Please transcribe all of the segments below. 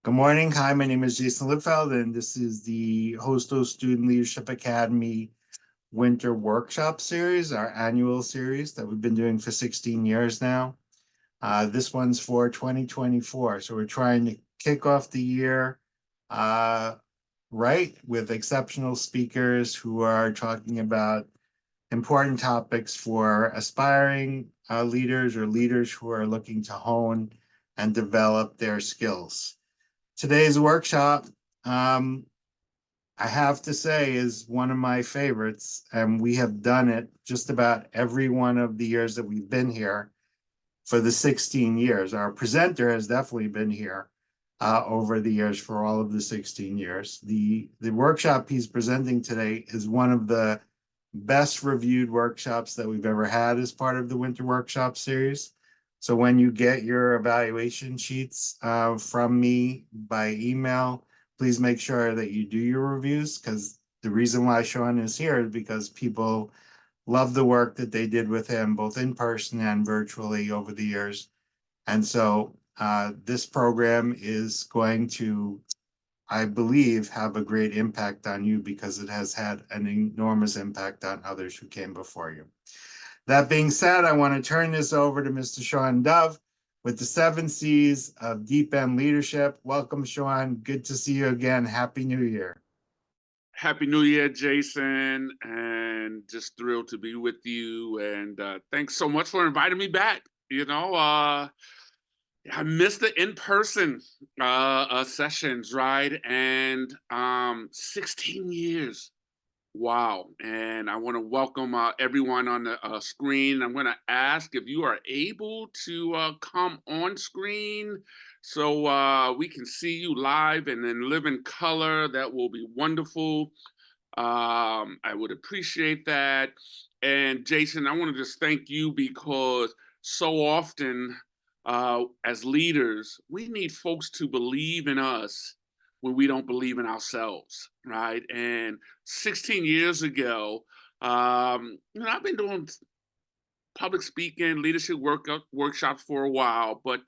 Good morning. Hi, my name is Jason Lipfeld, and this is the Hostos Student Leadership Academy Winter Workshop Series, our annual series that we've been doing for 16 years now. This one's for 2024. So we're trying to kick off the year uh, right with exceptional speakers who are talking about important topics for aspiring leaders or leaders who are looking to hone and develop their skills. Today's workshop, um, I have to say, is one of my favorites, and we have done it just about every one of the years that we've been here for the 16 years. Our presenter has definitely been here over the years for all of the 16 years. The workshop he's presenting today is one of the best reviewed workshops that we've ever had as part of the Winter Workshop series. So when you get your evaluation sheets from me by email, please make sure that you do your reviews, because the reason why Shawn is here is because people love the work that they did with him, both in person and virtually over the years. And so this program is going to, I believe, have a great impact on you because it has had an enormous impact on others who came before you. That being said, I want to turn this over to Mr. Shawn Dove with the 7 C's of Deep End Leadership. Welcome, Shawn. Good to see you again. Happy New Year. Happy New Year, Jason, and just thrilled to be with you. And thanks so much for inviting me back. I missed the in-person sessions, right? And 16 years. Wow. And I want to welcome everyone on the screen. I'm going to ask if you are able to come on screen so we can see you live and in living color. That will be wonderful. I would appreciate that. And Jason, I want to just thank you because so often as leaders, we need folks to believe in us when we don't believe in ourselves, right? And 16 years ago, I've been doing public speaking, leadership workshops for a while, but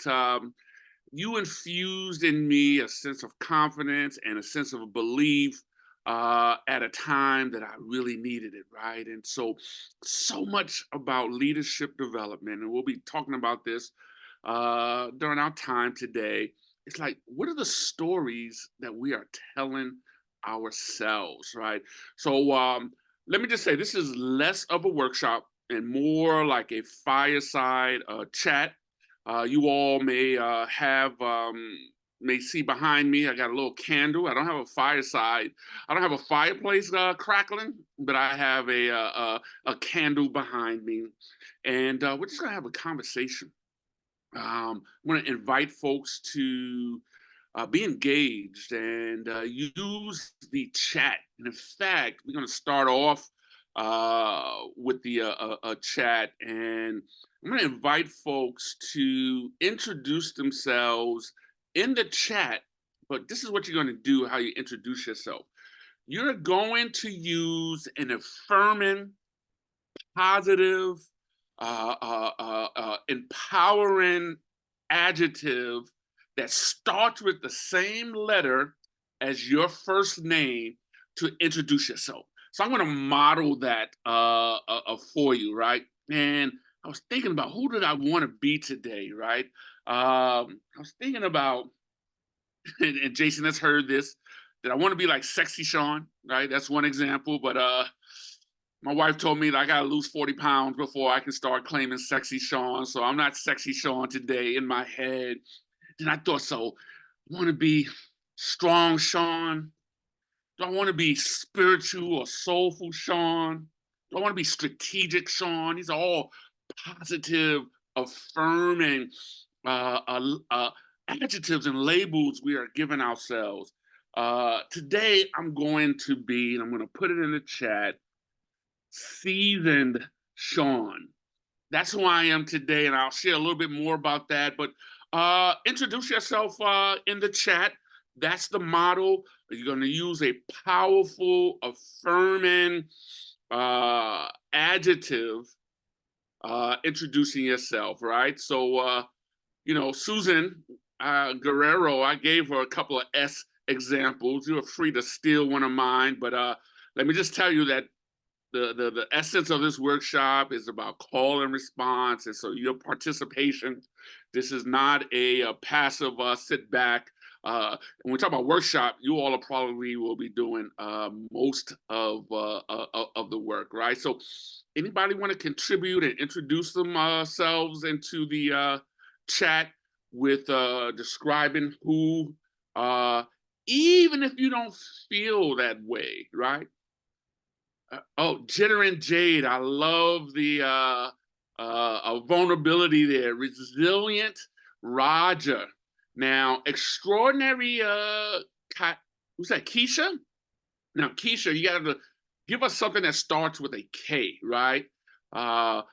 you infused in me a sense of confidence and a sense of belief at a time that I really needed it, right? And so much about leadership development, and we'll be talking about this during our time today. It's like, what are the stories that we are telling ourselves, right? So let me just say, this is less of a workshop and more like a fireside chat. You all may see behind me. I got a little candle. I don't have a fireside. I don't have a fireplace crackling, but I have a candle behind me, and we're just gonna have a conversation. I'm going to invite folks to be engaged and use the chat. And in fact, we're going to start off with the chat, and I'm going to invite folks to introduce themselves in the chat. But this is what you're going to do, how you introduce yourself. You're going to use an affirming, positive, empowering adjective that starts with the same letter as your first name to introduce yourself. So I'm going to model that for you, right? And I was thinking about who did I want to be today, right? I was thinking about, and Jason has heard this, that I want to be like sexy Shawn, right? That's one example, but my wife told me that I gotta lose 40 pounds before I can start claiming sexy Shawn. So I'm not sexy Shawn today in my head. And I thought, so I want to be strong Shawn? Do I want to be spiritual or soulful Shawn? Do I want to be strategic Shawn? These are all positive, affirming adjectives and labels we are giving ourselves. Today, I'm going to be, and I'm going to put it in the chat, seasoned Shawn. That's who I am today, and I'll share a little bit more about that. But introduce yourself in the chat. That's the model. You're going to use a powerful, affirming adjective introducing yourself, right? So, Susan, Guerrero, I gave her a couple of S examples. You are free to steal one of mine, but let me just tell you that the essence of this workshop is about call and response, and so your participation. This is not a passive sit back. When we talk about workshop, you all are probably will be doing most of the work, right? So, anybody want to contribute and introduce themselves into the chat with describing who, uh, even if you don't feel that way, right? Oh, Jitter and Jade. I love the vulnerability there. Resilient Roger. Now, extraordinary. Who's that? Keisha. Now, Keisha, you got to give us something that starts with a K, right?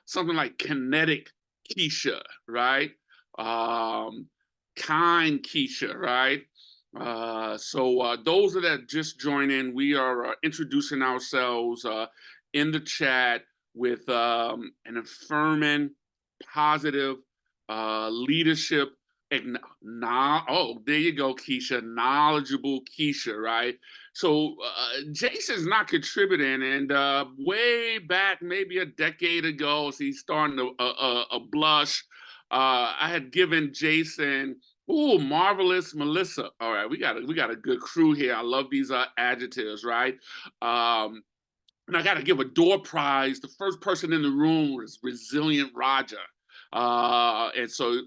Something like kinetic Keisha, right? Um, kind Keisha, right? So those that just join in, we are introducing ourselves in the chat with an affirming, positive leadership. Oh, there you go, Keisha. Knowledgeable Keisha, right? So Jason's not contributing, and way back, maybe a decade ago, so he's starting to blush. I had given Jason, ooh, marvelous Melissa. All right, we got a good crew here. I love these adjectives, right? And I got to give a door prize. The first person in the room was Resilient Roger, and so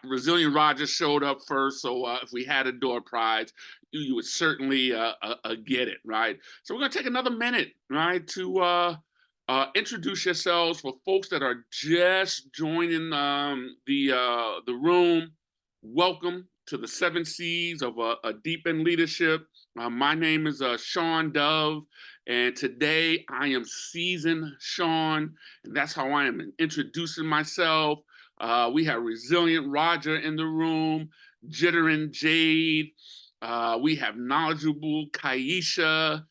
Resilient Roger showed up first. So if we had a door prize, you would certainly get it, right? So we're gonna take another minute, right, to introduce yourselves for folks that are just joining the room. Welcome to the 7 C's of a deepened leadership. My name is Shawn Dove, and today I am seasoned Shawn, and that's how I am introducing myself. We have Resilient Roger in the room, Jittering Jade. We have knowledgeable Keisha,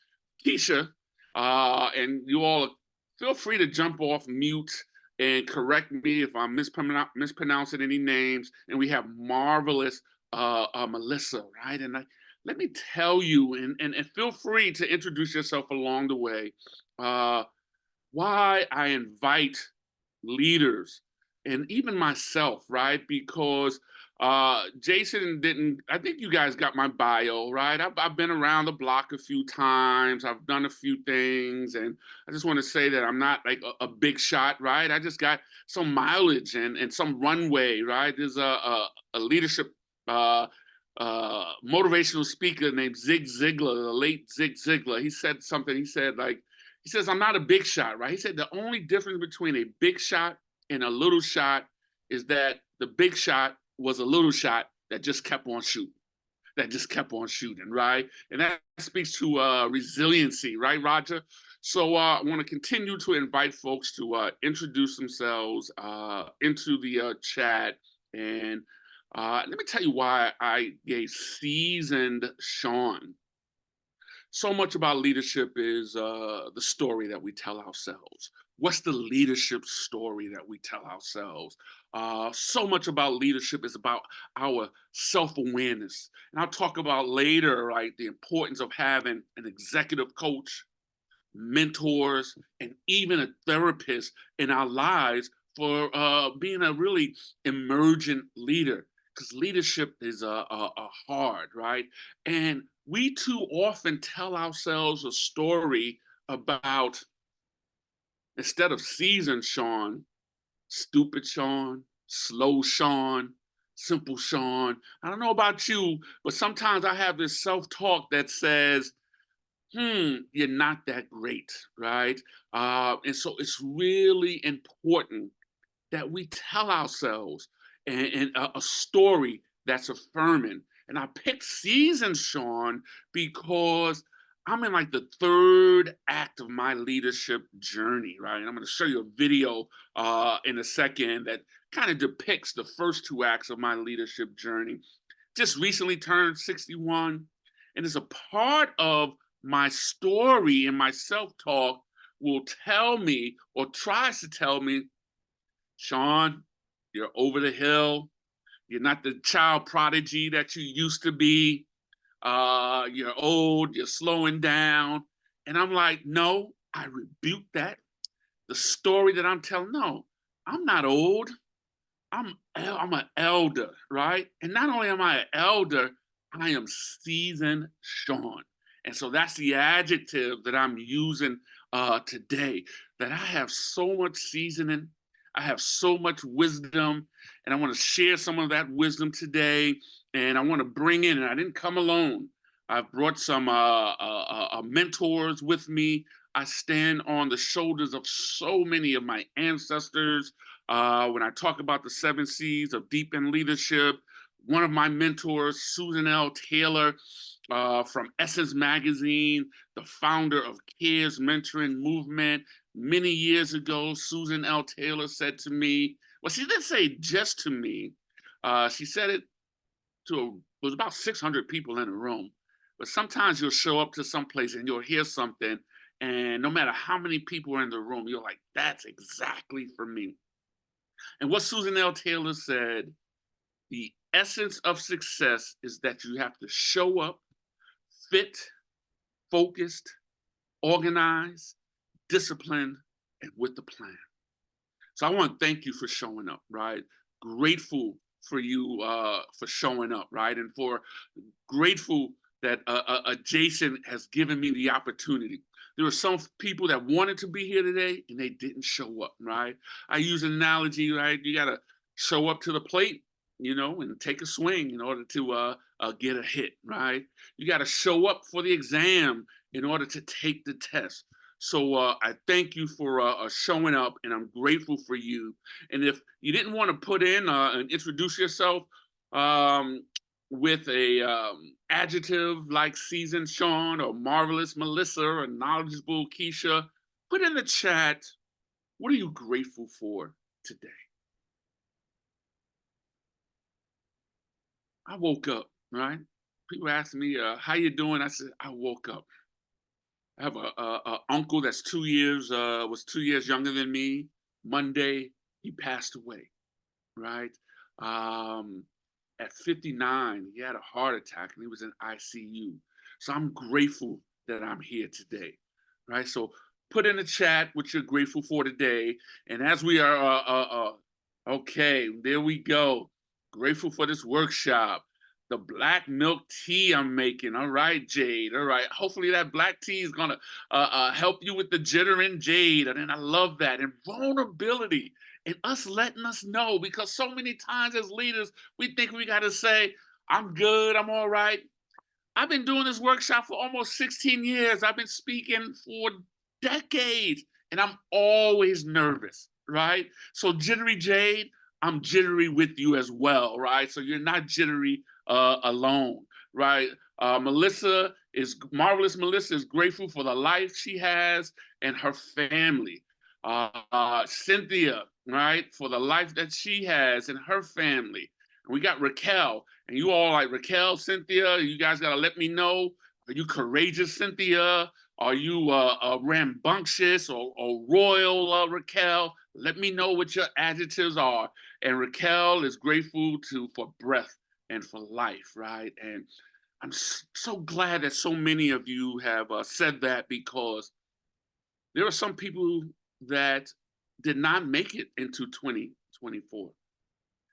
and you all feel free to jump off mute and correct me if I'm mispronouncing any names. And we have marvelous Melissa, right? And let me tell you, and feel free to introduce yourself along the way, why I invite leaders and even myself, right? Because Jason didn't, I think you guys got my bio, right? I've been around the block a few times, I've done a few things, and I just want to say that I'm not like a big shot, right? I just got some mileage and some runway, right? There's a leadership motivational speaker named Zig Ziglar, the late Zig Ziglar. He said something, he says, I'm not a big shot, right? He said the only difference between a big shot and a little shot is that the big shot was a little shot that just kept on shooting, right? And that speaks to resiliency, right, Roger? So I want to continue to invite folks to introduce themselves into the chat. And let me tell you why I gave seasoned Shawn. So much about leadership is the story that we tell ourselves. What's the leadership story that we tell ourselves? So much about leadership is about our self-awareness. And I'll talk about later, right, the importance of having an executive coach, mentors, and even a therapist in our lives for being a really emergent leader. Because leadership is hard, right? And we too often tell ourselves a story about, instead of seasoned Shawn, stupid Shawn, slow Shawn, simple Shawn. I don't know about you, but sometimes I have this self-talk that says, you're not that great, right? And so it's really important that we tell ourselves and a story that's affirming. And I picked season, Shawn, because I'm in like the third act of my leadership journey, right? And I'm going to show you a video in a second that kind of depicts the first two acts of my leadership journey. Just recently turned 61, and as a part of my story and my self-talk will tell me or tries to tell me, Shawn, you're over the hill. You're not the child prodigy that you used to be. You're old, you're slowing down. And I'm like, no, I rebuke that. The story that I'm telling, no, I'm not old. I'm an elder, right? And not only am I an elder, I am seasoned Shawn. And so that's the adjective that I'm using today. That I have so much seasoning, I have so much wisdom, and I want to share some of that wisdom today. And I want to bring in, and I didn't come alone. I've brought some mentors with me. I stand on the shoulders of so many of my ancestors when I talk about the 7 C's of deep in leadership. One of my mentors, Susan L. Taylor, from Essence Magazine, the founder of CARES Mentoring Movement. Many years ago, Susan L. Taylor said to me, well, she didn't say just to me, she said it to, it was about 600 people in the room. But sometimes you'll show up to some place and you'll hear something, and no matter how many people are in the room, you're like, that's exactly for me. And what Susan L. Taylor said, the essence of success is that you have to show up fit, focused, organized, disciplined, and with the plan. So I want to thank you for showing up, right? Grateful for you for showing up, right? And for grateful that Jason has given me the opportunity. There were some people that wanted to be here today and they didn't show up, right? I use an analogy, right? You got to show up to the plate, you know, and take a swing in order to get a hit, right? You got to show up for the exam in order to take the test. So I thank you for showing up, and I'm grateful for you. And if you didn't want to put in and introduce yourself, um, with a adjective like seasoned Shawn or marvelous Melissa or knowledgeable Keisha, put in the chat, what are you grateful for today? I woke up, right? People ask me, how you doing? I said, I woke up. I have a uncle that's 2 years, was 2 years younger than me. Monday, he passed away, right? Um, at 59, he had a heart attack and he was in ICU. So I'm grateful that I'm here today, right? So put in the chat what you're grateful for today. And as we are, okay, there we go. Grateful for this workshop. The black milk tea I'm making. All right, Jade. All right. Hopefully that black tea is going to help you with the jittering, Jade. And I love that. And vulnerability and us letting us know, because so many times as leaders, we think we got to say, I'm good, I'm all right. I've been doing this workshop for almost 16 years. I've been speaking for decades, and I'm always nervous, right? So, Jittery Jade, I'm jittery with you as well, right? So, you're not jittery alone, right? Marvelous Melissa is grateful for the life she has and her family. Cynthia, right, for the life that she has and her family. And we got Raquel, and you all like Raquel, Cynthia. You guys gotta let me know. Are you courageous, Cynthia? Are you rambunctious or royal, Raquel? Let me know what your adjectives are. And Raquel is grateful for breath and for life, right? And I'm so glad that so many of you have said that, because there are some people that did not make it into 2024.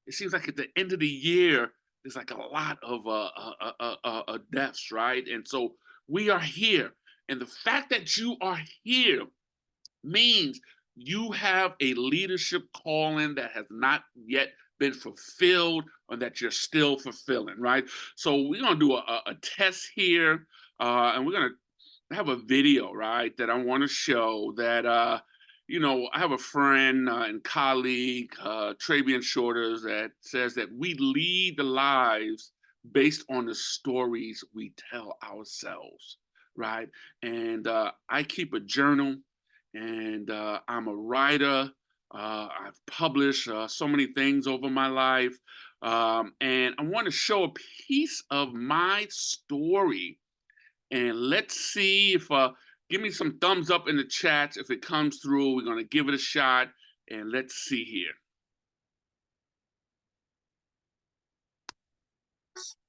It seems like at the end of the year, there's like a lot of deaths, right? And so we are here. And the fact that you are here means you have a leadership calling that has not yet been fulfilled, or that you're still fulfilling, right? So we're going to do a test here, and we're going to have a video, right, that I want to show that, I have a friend and colleague, Travian Shorters, that says that we lead the lives based on the stories we tell ourselves, right? And I keep a journal, and I'm a writer. I've published so many things over my life. And I want to show a piece of my story, and let's see if give me some thumbs up in the chat if it comes through. We're gonna give it a shot, and let's see here.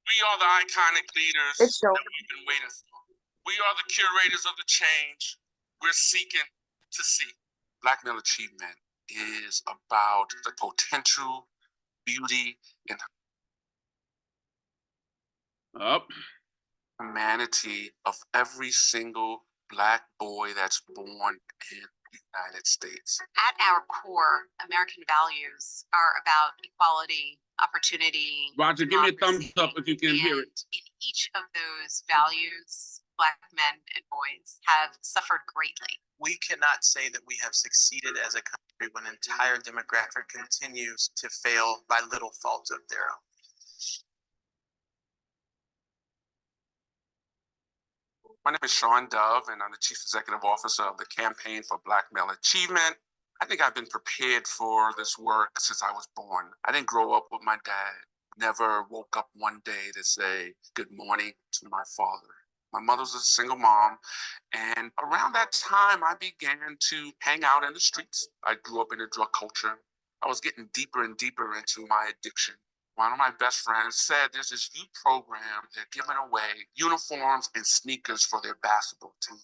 We are the iconic leaders It's Shawn. that we've been waiting for. We are the curators of the change we're seeking to see. Black male achievement is about the potential, beauty, and humanity of every single Black boy that's born in the United States. At our core, American values are about equality, opportunity. Roger, give me a thumbs democracy, up if you can hear it. and in each of those values, Black men and boys have suffered greatly. We cannot say that we have succeeded as a country when an entire demographic continues to fail by little fault of their own. My name is Shawn Dove, and I'm the Chief Executive Officer of the Campaign for Black Male Achievement. I think I've been prepared for this work since I was born. I didn't grow up with my dad. Never woke up one day to say good morning to my father. My mother was a single mom, and around that time, I began to hang out in the streets. I grew up in a drug culture. I was getting deeper and deeper into my addiction. One of my best friends said there's this youth program, they're giving away uniforms and sneakers for their basketball team.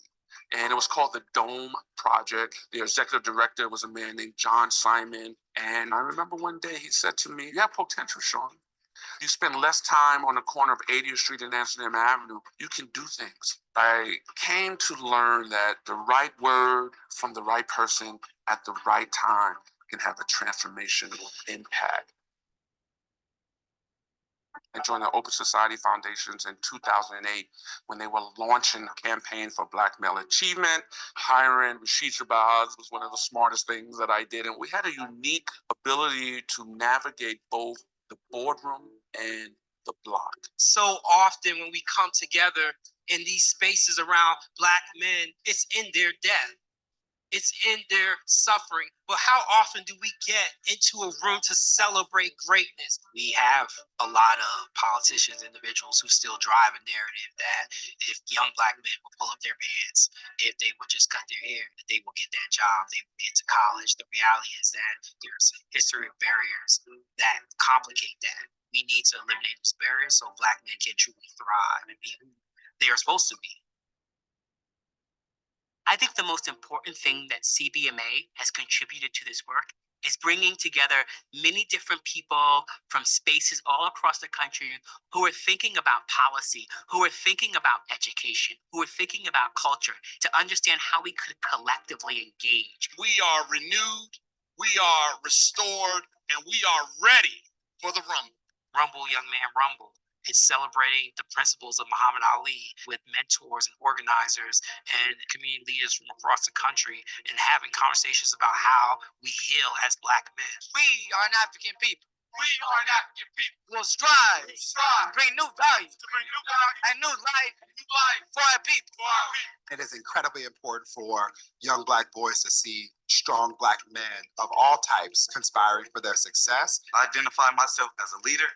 And it was called the Dome Project. The executive director was a man named John Simon. And I remember one day he said to me, you have potential, Shawn. You spend less time on the corner of 80th Street and Amsterdam Avenue, you can do things. I came to learn that the right word from the right person at the right time can have a transformational impact. I joined the Open Society Foundations in 2008 when they were launching a campaign for Black male achievement. Hiring Rashid Shabazz was one of the smartest things that I did. And we had a unique ability to navigate both the boardroom and the block. So often when we come together in these spaces around Black men, it's in their death. It's in their suffering. But how often do we get into a room to celebrate greatness? We have a lot of politicians, individuals who still drive a narrative that if young Black men will pull up their pants, if they would just cut their hair, that they will get that job, they will get to college. The reality is that there's a history of barriers that complicate that. We need to eliminate those barriers so Black men can truly thrive and be who they are supposed to be. I think the most important thing that CBMA has contributed to this work is bringing together many different people from spaces all across the country who are thinking about policy, who are thinking about education, who are thinking about culture to understand how we could collectively engage. We are renewed, we are restored, and we are ready for the rumble. Rumble, young man, rumble. It's celebrating the principles of Muhammad Ali with mentors and organizers and community leaders from across the country and having conversations about how we heal as Black men. We are an African people. We are an African people. We'll strive to bring new values and new life for our people. It is incredibly important for young Black boys to see strong Black men of all types conspiring for their success. I identify myself as a leader,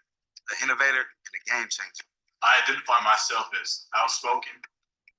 an innovator, and a game changer. I identify myself as outspoken,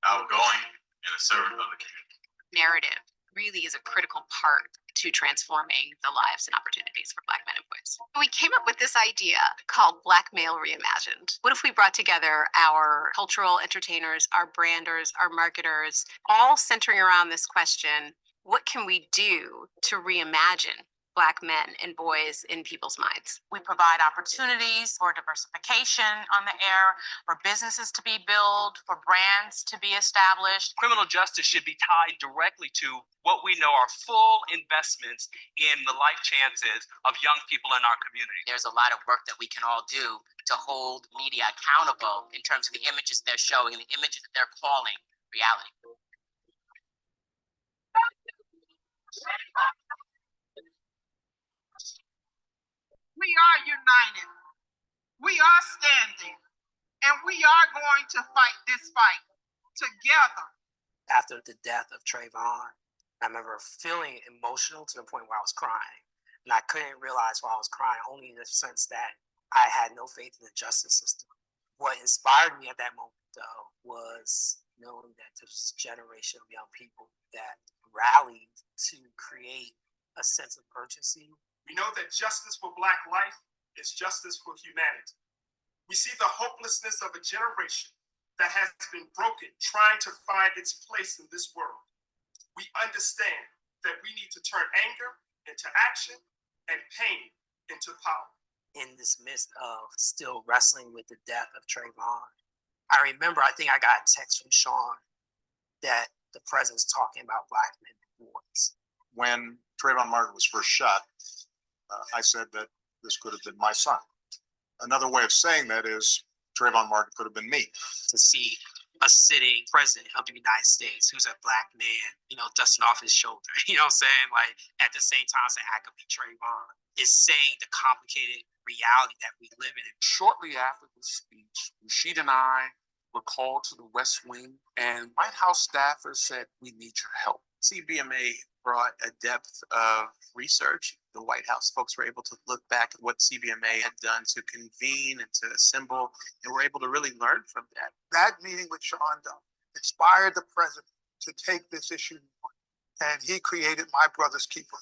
outgoing, and a servant of the community. Narrative really is a critical part to transforming the lives and opportunities for Black men and boys. We came up with this idea called Black Male Reimagined. What if we brought together our cultural entertainers, our branders, our marketers, all centering around this question, what can we do to reimagine Black men and boys in people's minds? We provide opportunities for diversification on the air, for businesses to be built, for brands to be established. Criminal justice should be tied directly to what we know are full investments in the life chances of young people in our community. There's a lot of work that we can all do to hold media accountable in terms of the images they're showing and the images that they're calling reality. We are united. We are standing. And we are going to fight this fight together. After the death of Trayvon, I remember feeling emotional to the point where I was crying. And I couldn't realize why I was crying, only in the sense that I had no faith in the justice system. What inspired me at that moment, though, was knowing that there's a generation of young people that rallied to create a sense of urgency. We know that justice for Black life is justice for humanity. We see the hopelessness of a generation that has been broken, trying to find its place in this world. We understand that we need to turn anger into action and pain into power. In this midst of still wrestling with the death of Trayvon, I remember, I think I got a text from Shawn that the president's talking about Black men and boys. When Trayvon Martin was first shot, I said that this could have been my son. Another way of saying that is Trayvon Martin could have been me. To see a sitting president of the United States who's a Black man, dusting off his shoulder, you know what I'm saying? Like, at the same time saying, I could be Trayvon, is saying the complicated reality that we live in. Shortly after the speech, Rashid and I were called to the West Wing, and White House staffers said, we need your help. CBMA brought a depth of research. The White House folks were able to look back at what CBMA had done to convene and to assemble, and were able to really learn from that. That meeting with Shawn inspired the president to take this issue, and he created My Brother's Keeper.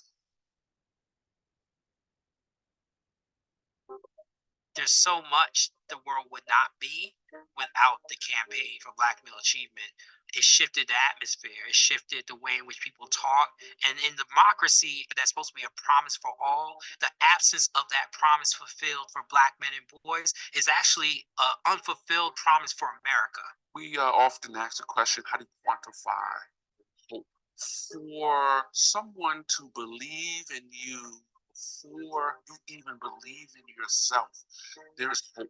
There's so much the world would not be without the campaign for Black male achievement. It shifted the atmosphere. It shifted the way in which people talk. And in democracy, that's supposed to be a promise for all. The absence of that promise fulfilled for Black men and boys is actually an unfulfilled promise for America. We often ask the question, how do you quantify hope? For someone to believe in you before you even believe in yourself, there is hope.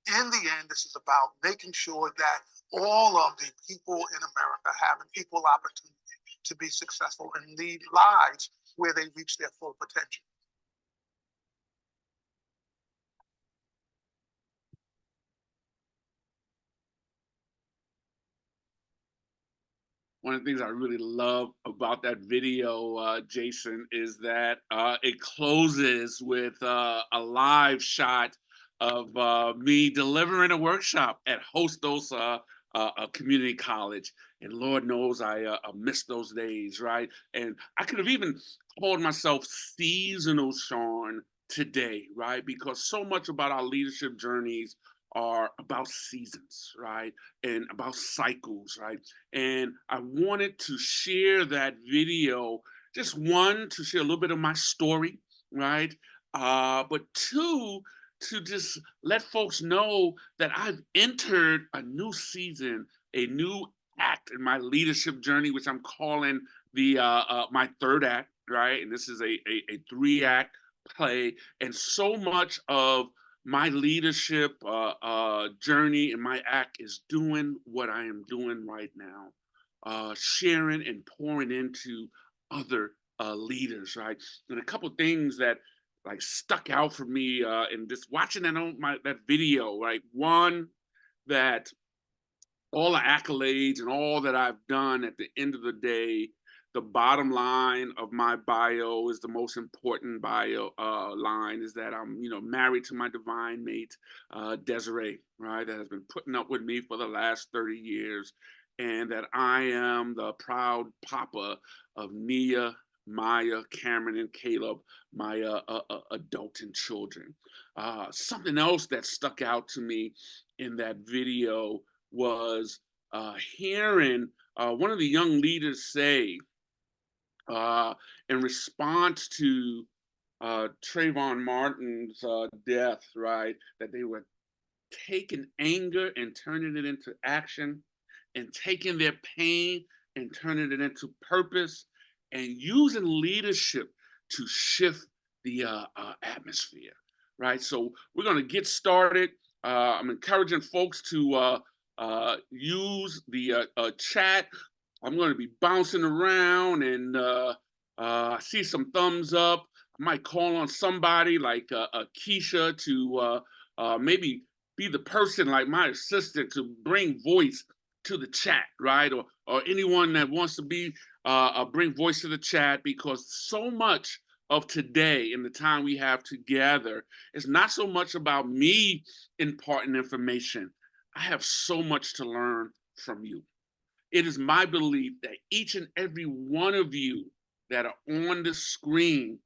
In the end, this is about making sure that all of the people in America have an equal opportunity to be successful and lead lives where they reach their full potential. One of the things I really love about that video, Jason, is that it closes with a live shot of me delivering a workshop at Hostos a community college. And Lord knows I miss those days, right? And I could have even called myself seasonal Shawn today, right? Because so much about our leadership journeys are about seasons, right? And about cycles, right? And I wanted to share that video, just one, to share a little bit of my story, right? But two, to just let folks know that I've entered a new season, a new act in my leadership journey, which I'm calling the my third act, right? And this is a 3-act play, and so much of my leadership journey and my act is doing what I am doing right now, sharing and pouring into other leaders, right? And a couple things that like stuck out for me in just watching that video, right? One, that all the accolades and all that I've done, at the end of the day, the bottom line of my bio is the most important bio line, is that I'm, married to my divine mate, Desiree, right? That has been putting up with me for the last 30 years. And that I am the proud papa of Nia, Maya, Cameron, and Caleb, my adulting children. Something else that stuck out to me in that video was hearing one of the young leaders say, in response to Trayvon Martin's death, right, that they were taking anger and turning it into action, and taking their pain and turning it into purpose, and using leadership to shift the atmosphere, right? So we're going to get started. I'm encouraging folks to use the chat. I'm going to be bouncing around, and I see some thumbs up. I might call on somebody like Keisha to maybe be the person, like my assistant, to bring voice to the chat, right? Or anyone that wants to be bring voice to the chat, because so much of today and the time we have together is not so much about me imparting information. I have so much to learn from you. It is my belief that each and every one of you that are on the screen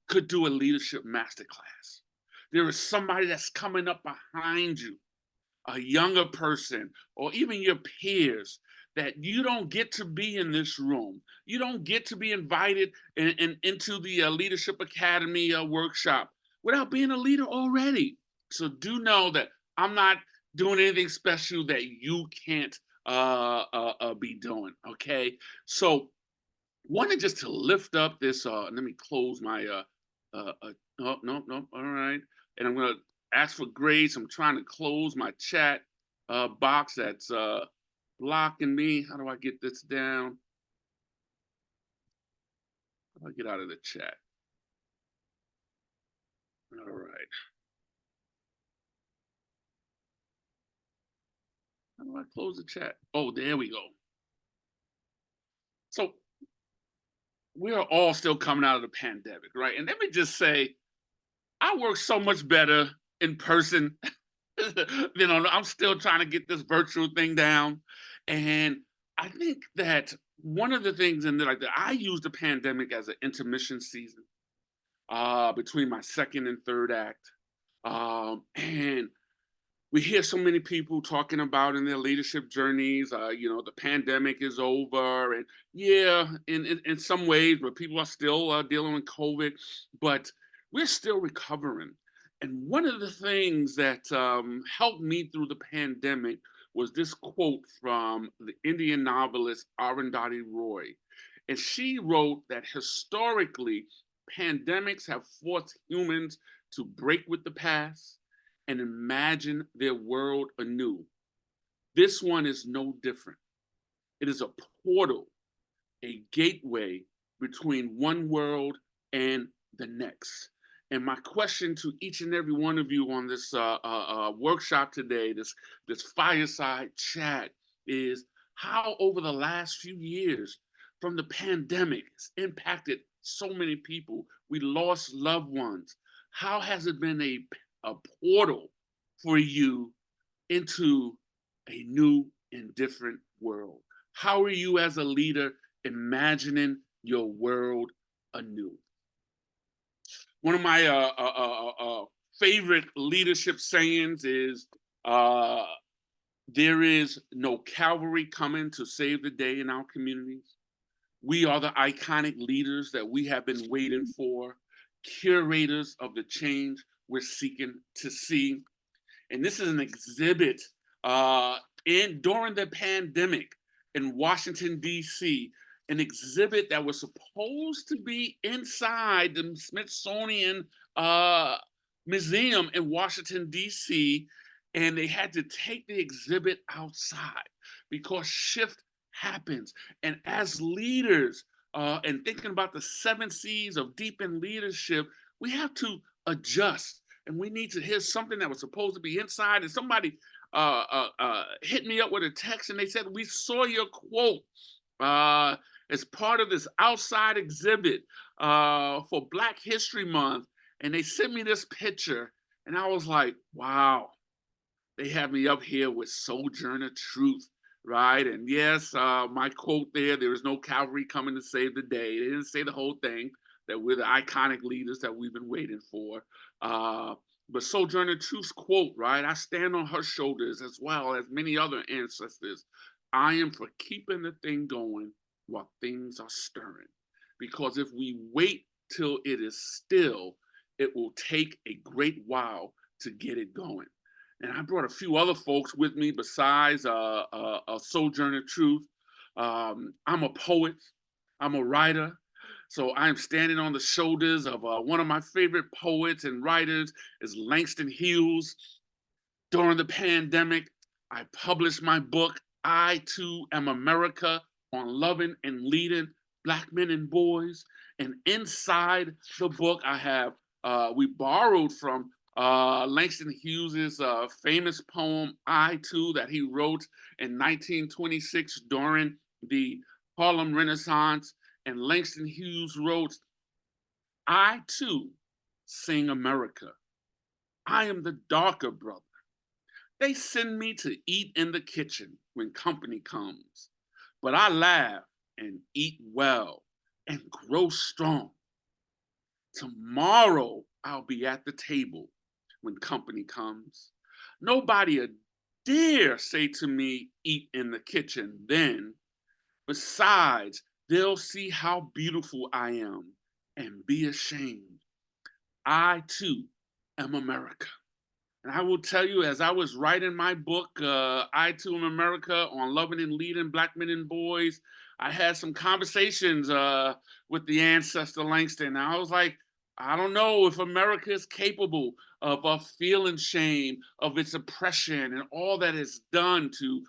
could do a leadership masterclass. There is somebody that's coming up behind you a younger person, or even your peers, that you don't get to be in this room. You don't get to be invited into the Leadership Academy workshop without being a leader already. So do know that I'm not doing anything special that you can't be doing. Okay, so wanted just to lift up this. Let me close my. Oh, no, no. All right, and I'm gonna ask for grace. I'm trying to close my chat box that's blocking me. How do I get this down? How do I get out of the chat? All right. How do I close the chat? Oh, there we go. So we are all still coming out of the pandemic, right? And let me just say, I work so much better in person. I'm still trying to get this virtual thing down. And I think that one of the things, and like that, I use the pandemic as an intermission season between my second and third act. And we hear so many people talking about in their leadership journeys, the pandemic is over. And yeah, in some ways, but people are still dealing with COVID, but we're still recovering. And one of the things that helped me through the pandemic was this quote from the Indian novelist Arundhati Roy. And she wrote that historically, pandemics have forced humans to break with the past and imagine their world anew. This one is no different. It is a portal, a gateway between one world and the next. And my question to each and every one of you on this workshop today, this fireside chat, is how over the last few years, from the pandemic, it's impacted so many people. We lost loved ones. How has it been a portal for you into a new and different world? How are you as a leader imagining your world anew? One of my favorite leadership sayings is, there is no cavalry coming to save the day in our communities. We are the iconic leaders that we have been waiting for, curators of the change we're seeking to see. And this is an exhibit during the pandemic in Washington, D.C., an exhibit that was supposed to be inside the Smithsonian Museum in Washington, D.C., and they had to take the exhibit outside because shift happens. And as leaders, and thinking about the 7 C's of deep in leadership, we have to adjust. And we need to hear something that was supposed to be inside. And somebody hit me up with a text and they said, we saw your quote as part of this outside exhibit for Black History Month. And they sent me this picture. And I was like, wow, they have me up here with Sojourner Truth, right? And yes, my quote there is no cavalry coming to save the day. They didn't say the whole thing, that we're the iconic leaders that we've been waiting for. But Sojourner Truth's quote, right? I stand on her shoulders as well as many other ancestors. I am for keeping the thing going while things are stirring. Because if we wait till it is still, it will take a great while to get it going. And I brought a few other folks with me besides Sojourner Truth. I'm a poet, I'm a writer. So I'm standing on the shoulders of one of my favorite poets and writers is Langston Hughes. During the pandemic, I published my book, I Too Am America, on loving and leading Black men and boys. And inside the book, I have, we borrowed from Langston Hughes's famous poem, I Too, that he wrote in 1926 during the Harlem Renaissance. And Langston Hughes wrote, I too sing America. I am the darker brother. They send me to eat in the kitchen when company comes, but I laugh and eat well and grow strong. Tomorrow I'll be at the table when company comes. Nobody dare say to me, eat in the kitchen, then, besides, they'll see how beautiful I am and be ashamed. I too am America. And I will tell you, as I was writing my book, I Too Am America, on loving and leading Black men and boys, I had some conversations with the ancestor Langston. I was like, I don't know if America is capable of feeling shame of its oppression and all that it's done to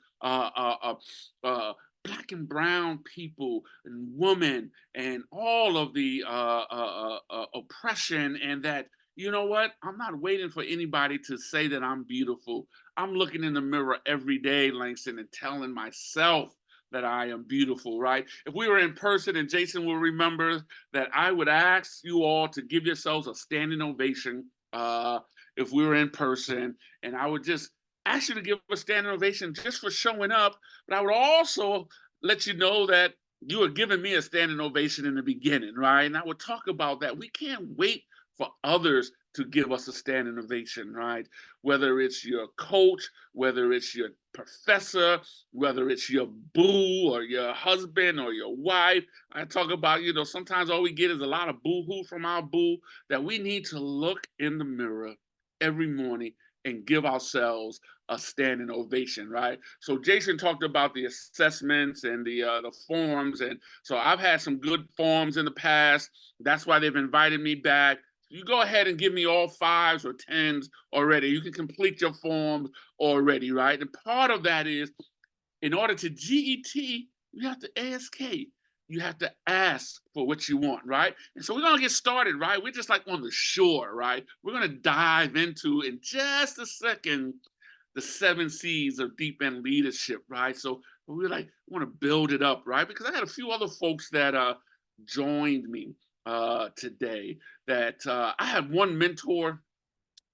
Black and brown people and women and all of the oppression, and that, you know what? I'm not waiting for anybody to say that I'm beautiful. I'm looking in the mirror every day, Langston, and telling myself that I am beautiful, right? If we were in person, and Jason will remember that I would ask you all to give yourselves a standing ovation if we were in person, and I would just ask you to give a standing ovation just for showing up, but I would also let you know that you were giving me a standing ovation in the beginning, right? And I would talk about that. We can't wait for others to give us a standing ovation, right? Whether it's your coach, whether it's your professor, whether it's your boo or your husband or your wife. I talk about, sometimes all we get is a lot of boo-hoo from our boo, that we need to look in the mirror every morning and give ourselves a standing ovation, right? So Jason talked about the assessments and the forms, and so I've had some good forms in the past. That's why they've invited me back. You go ahead and give me all 5s or 10s already. You can complete your forms already, right? And part of that is, in order to GET, you have to ASK. You have to ask for what you want, right? And so we're gonna get started, right? We're just like on the shore, right? We're gonna dive into, in just a second, the 7 C's of deep end leadership, right? So we're like, want to build it up, right? Because I had a few other folks that joined me today. That I had one mentor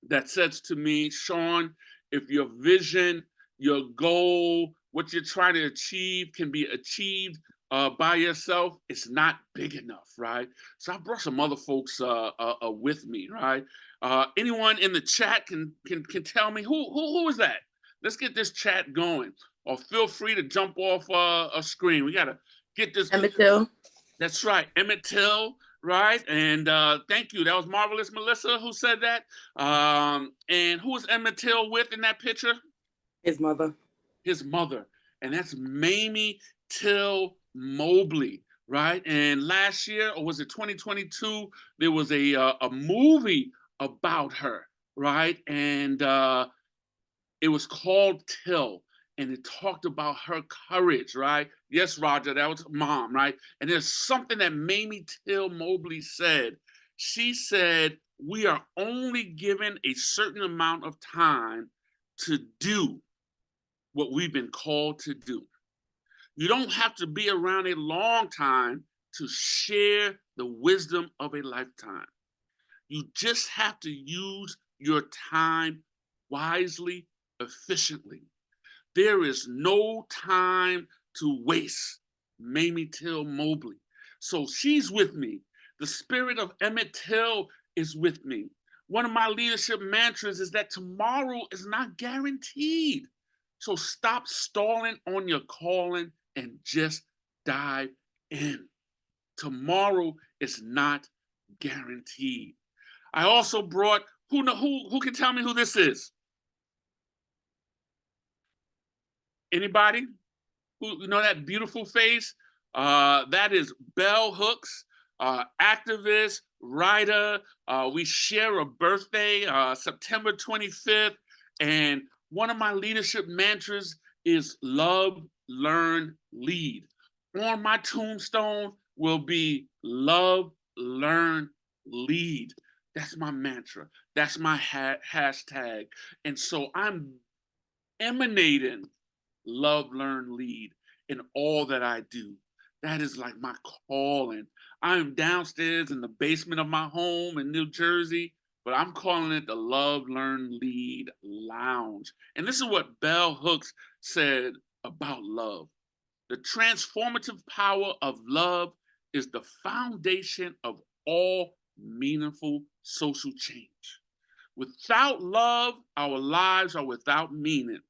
that says to me, Shawn, if your vision, your goal, what you're trying to achieve can be achieved by yourself, it's not big enough, right? So I brought some other folks with me, right? Anyone in the chat can tell me who is that? Let's get this chat going. Or feel free to jump off a screen. We gotta get this. Emmett Till. That's right, Emmett Till, right? And thank you. That was Marvelous Melissa who said that. And who was Emmett Till with in that picture? His mother. His mother. And that's Mamie Till Mobley, right? And last year, or was it 2022, there was a movie about her, right? And it was called Till, and it talked about her courage, right? Yes, Roger, that was mom, right? And there's something that Mamie Till Mobley said. She said, we are only given a certain amount of time to do what we've been called to do. You don't have to be around a long time to share the wisdom of a lifetime. You just have to use your time wisely, efficiently. There is no time to waste. Mamie Till Mobley. So she's with me. The spirit of Emmett Till is with me. One of my leadership mantras is that tomorrow is not guaranteed. So stop stalling on your calling and just dive in. Tomorrow is not guaranteed. I also brought, who can tell me who this is? Anybody? Who know that beautiful face? That is Bell Hooks, activist, writer. We share a birthday, September 25th. And one of my leadership mantras is love, learn, lead. On my tombstone will be love, learn, lead. That's my mantra. That's my hashtag. And so I'm emanating love, learn, lead in all that I do. That is like my calling. I am downstairs in the basement of my home in New Jersey, but I'm calling it the Love, Learn, Lead Lounge. And this is what Bell Hooks said about love. The transformative power of love is the foundation of all meaningful social change. Without love, our lives are without meaning.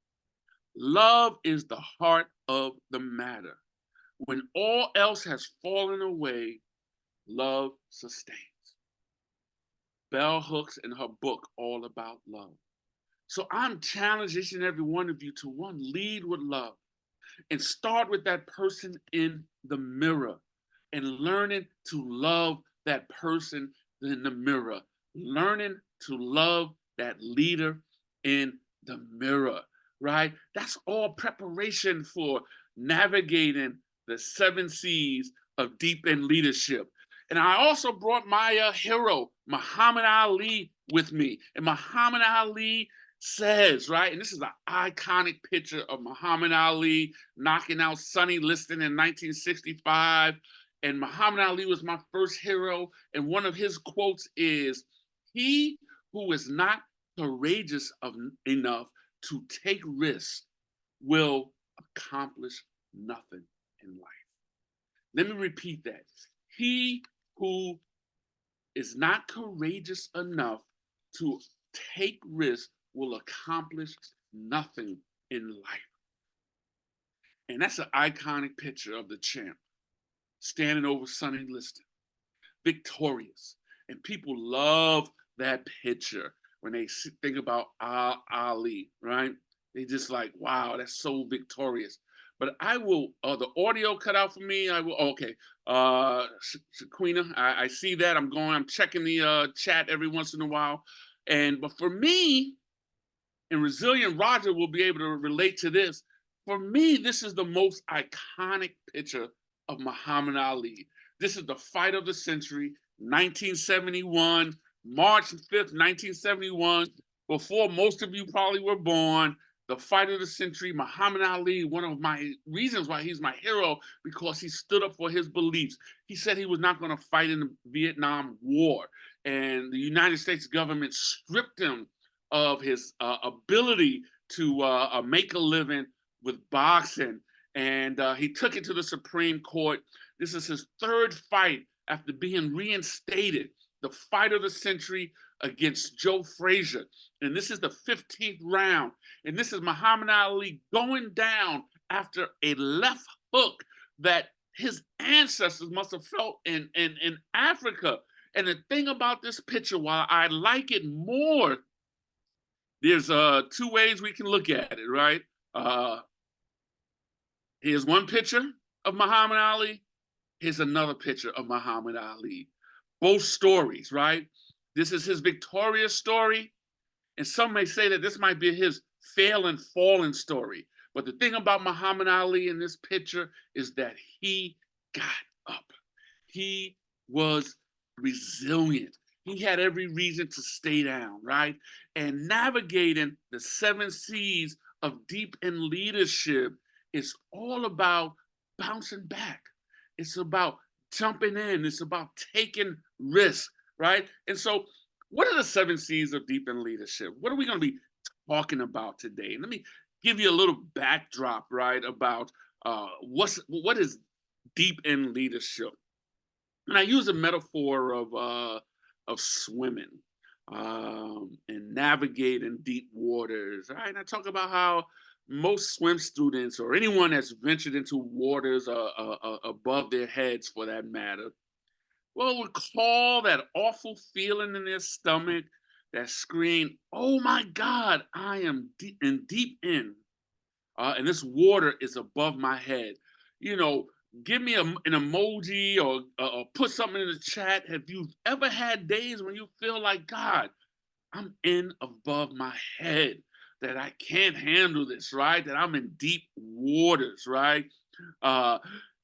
Love is the heart of the matter. When all else has fallen away, love sustains. Bell Hooks in her book, All About Love. So I'm challenging each and every one of you to one, lead with love and start with that person in the mirror and learning to love that person in the mirror, learning to love that leader in the mirror, right? That's all preparation for navigating the 7 C's of deep end leadership. And I also brought my hero, Muhammad Ali, with me. And Muhammad Ali says, right, and this is an iconic picture of Muhammad Ali knocking out Sonny Liston in 1965. And Muhammad Ali was my first hero. And one of his quotes is, "He who is not courageous enough to take risks will accomplish nothing in life." Let me repeat that. He who is not courageous enough to take risks will accomplish nothing in life. And that's an iconic picture of the champ standing over Sonny Liston, victorious. And people love that picture when they think about Ali, right? They just like, wow, that's so victorious. But I will, the audio cut out for me. I will, okay. Shaquina, I see that. I'm checking the chat every once in a while. But for me, and Resilient Roger will be able to relate to this, for me, this is the most iconic picture of Muhammad Ali. This is the fight of the century, 1971, March 5th, 1971, before most of you probably were born. The fight of the century, Muhammad Ali, one of my reasons why he's my hero, because he stood up for his beliefs. He said he was not going to fight in the Vietnam War. And the United States government stripped him of his ability to make a living with boxing. And he took it to the Supreme Court. This is his third fight after being reinstated, the fight of the century against Joe Frazier. And this is the 15th round. And this is Muhammad Ali going down after a left hook that his ancestors must have felt in Africa. And the thing about this picture, while I like it more, there's 2 ways we can look at it, right? Here's one picture of Muhammad Ali. Here's another picture of Muhammad Ali. Both stories, right? This is his victorious story. And some may say that this might be his fail and fallen story. But the thing about Muhammad Ali in this picture is that he got up. He was resilient. He had every reason to stay down, right? And navigating the 7 C's of deep end leadership is all about bouncing back. It's about jumping in. It's about taking risks, right? And so, what are the 7 C's of deep end leadership? What are we going to be talking about today? Let me give you a little backdrop, right, about what is deep end leadership. And I use a metaphor of swimming and navigating deep waters. Right? And I talk about how most swim students or anyone that's ventured into waters above their heads, for that matter, will recall that awful feeling in their stomach that scream, "Oh my God, I am deep in, and this water is above my head." You know, give me an emoji or put something in the chat. Have you ever had days when you feel like, God, I'm in above my head, that I can't handle this, right? That I'm in deep waters, right?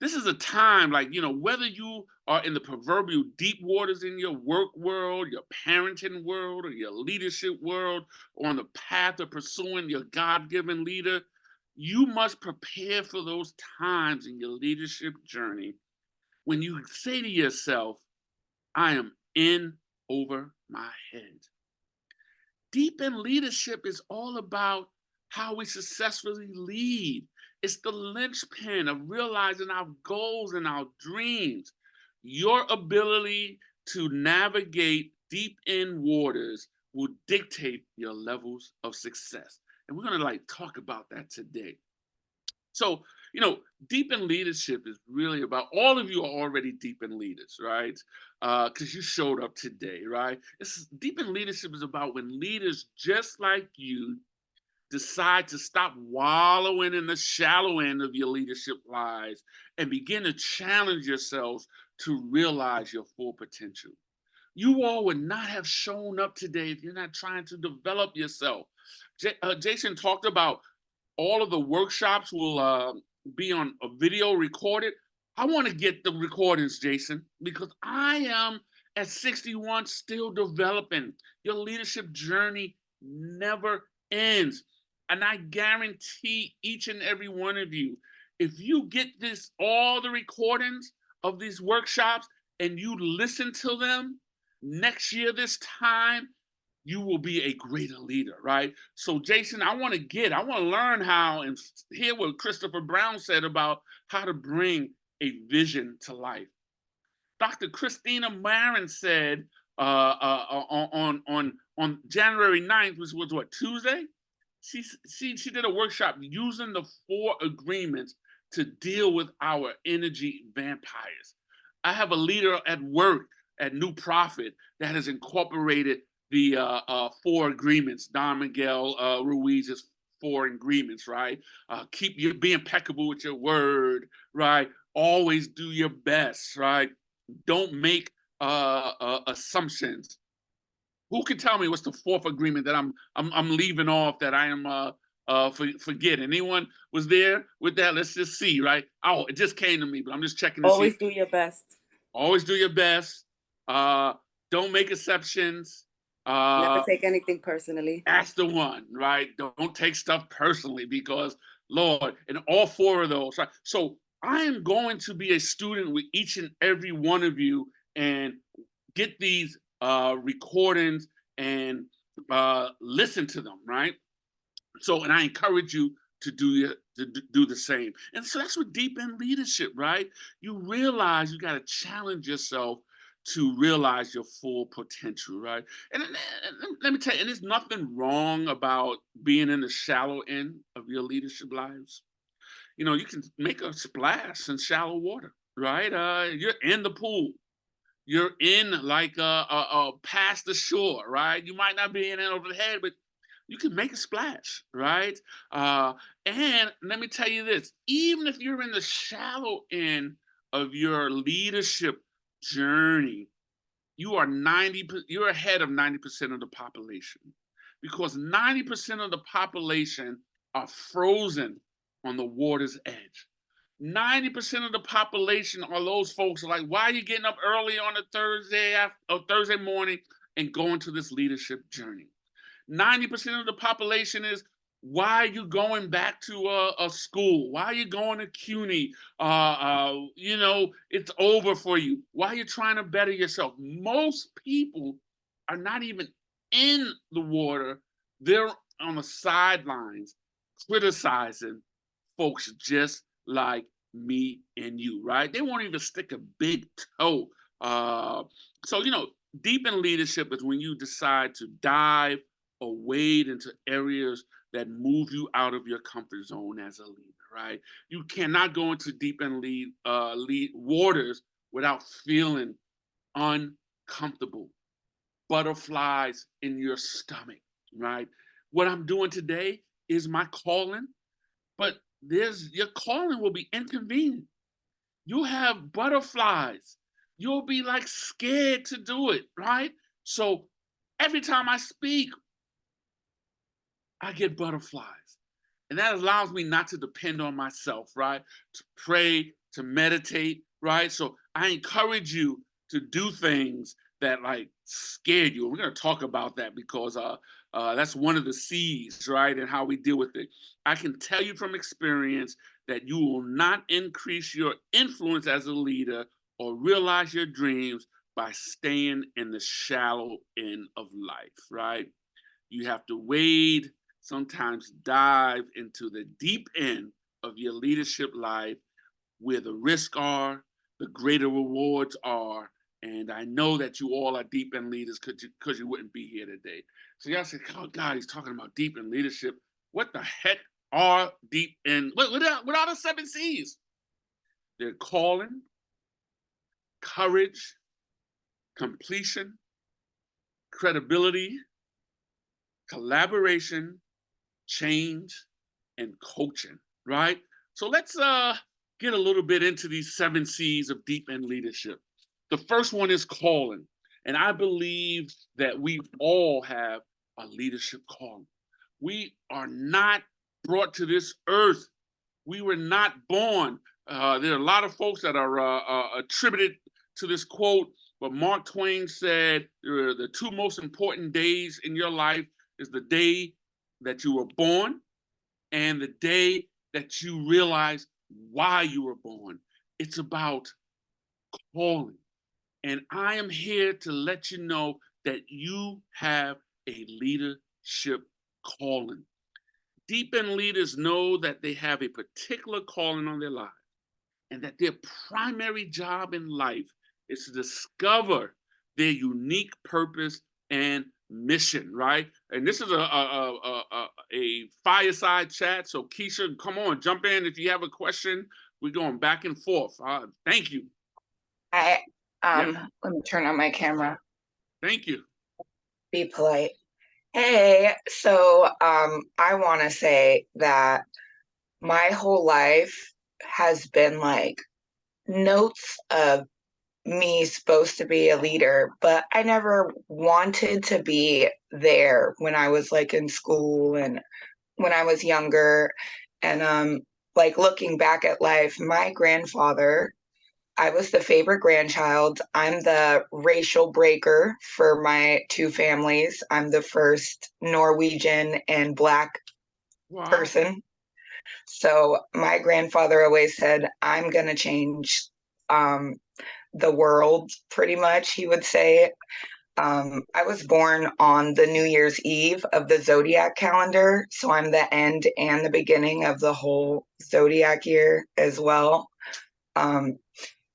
This is a time, like, whether you are in the proverbial deep waters in your work world, your parenting world, or your leadership world, or on the path of pursuing your God-given leader, you must prepare for those times in your leadership journey when you say to yourself, I am in over my head. Deep in leadership is all about how we successfully lead. It's the linchpin of realizing our goals and our dreams. Your ability to navigate deep in waters will dictate your levels of success. And we're gonna like talk about that today. So, you know, deep in leadership is really about all of you are already deep in leaders, right? Because you showed up today, right? Deep in leadership is about when leaders just like you decide to stop wallowing in the shallow end of your leadership lives and begin to challenge yourselves to realize your full potential. You all would not have shown up today if you're not trying to develop yourself. Jason talked about all of the workshops will be on a video recorded. I want to get the recordings, Jason, because I am at 61 still developing. Your leadership journey never ends. And I guarantee each and every one of you, if you get all the recordings of these workshops and you listen to them next year, this time, you will be a greater leader, right? So, Jason, I want to learn how and hear what Christopher Brown said about how to bring a vision to life. Dr. Christina Marin said on January 9th, which was what, Tuesday? She did a workshop using the 4 agreements to deal with our energy vampires. I have a leader at work at New Prophet that has incorporated the 4 agreements, Don Miguel Ruiz's 4 agreements, right? Be impeccable with your word, right? Always do your best, right? Don't make assumptions. Who can tell me what's the 4th agreement that I'm leaving off that I am forgetting? Anyone was there with that? Let's just see, right? Oh, it just came to me, but I'm just checking to Always see. do your best. Always do your best. Don't make exceptions. Never take anything personally. That's the one, right? Don't take stuff personally because, Lord, and all 4 of those, right? So I am going to be a student with each and every one of you and get these recordings and listen to them, right? So, and I encourage you to do the same. And so that's what deep in leadership, right? You realize you got to challenge yourself to realize your full potential, right? And let me tell you, and there's nothing wrong about being in the shallow end of your leadership lives. You know, you can make a splash in shallow water, right? You're in the pool. You're in like past the shore, right? You might not be in it over the head, but you can make a splash, right? And let me tell you this, even if you're in the shallow end of your leadership journey, you're ahead of 90% of the population because 90% of the population are frozen on the water's edge. 90% of the population are those folks like, why are you getting up early on a Thursday morning and going to this leadership journey? 90% of the population is, why are you going back to a school? Why are you going to CUNY? You know, it's over for you. Why are you trying to better yourself? Most people are not even in the water. They're on the sidelines criticizing folks just like me and you, right? They won't even stick a big toe. So, you know, deep in leadership is when you decide to dive or wade into areas that move you out of your comfort zone as a leader, right? You cannot go into deep and lead waters without feeling uncomfortable, butterflies in your stomach, right? What I'm doing today is my calling, but your calling will be inconvenient. You'll have butterflies. You'll be like scared to do it, right? So every time I speak, I get butterflies. And that allows me not to depend on myself, right? To pray, to meditate, right? So I encourage you to do things that like scare you. We're going to talk about that because that's one of the C's, right? And how we deal with it. I can tell you from experience that you will not increase your influence as a leader or realize your dreams by staying in the shallow end of life, right? You have to wade, sometimes dive into the deep end of your leadership life where the risks are, the greater rewards are. And I know that you all are deep in leaders because you wouldn't be here today. So y'all say, oh God, he's talking about deep in leadership. What the heck are deep in without the 7 C's? They're calling, courage, completion, credibility, collaboration, change, and coaching, right? So let's get a little bit into these 7 C's of deep end leadership. The first one is calling. And I believe that we all have a leadership calling. We are not brought to this earth. We were not born. There are a lot of folks that are attributed to this quote, but Mark Twain said the 2 most important days in your life is the day that you were born and the day that you realize why you were born. It's about calling. And I am here to let you know that you have a leadership calling. Deep end leaders know that they have a particular calling on their life and that their primary job in life is to discover their unique purpose and mission, right? And this is a fireside chat. So Keisha, come on, jump in if you have a question. We're going back and forth. Thank you. Let me turn on my camera. Thank you. Be polite. Hey, so I want to say that my whole life has been like notes of me supposed to be a leader, but I never wanted to be there when I was like in school and when I was younger. And like looking back at life, my grandfather, I was the favorite grandchild. I'm the racial breaker for my 2 families. I'm the first Norwegian and Black person. So my grandfather always said, I'm going to change the world, pretty much, he would say. I was born on the New Year's Eve of the Zodiac calendar. So I'm the end and the beginning of the whole Zodiac year as well.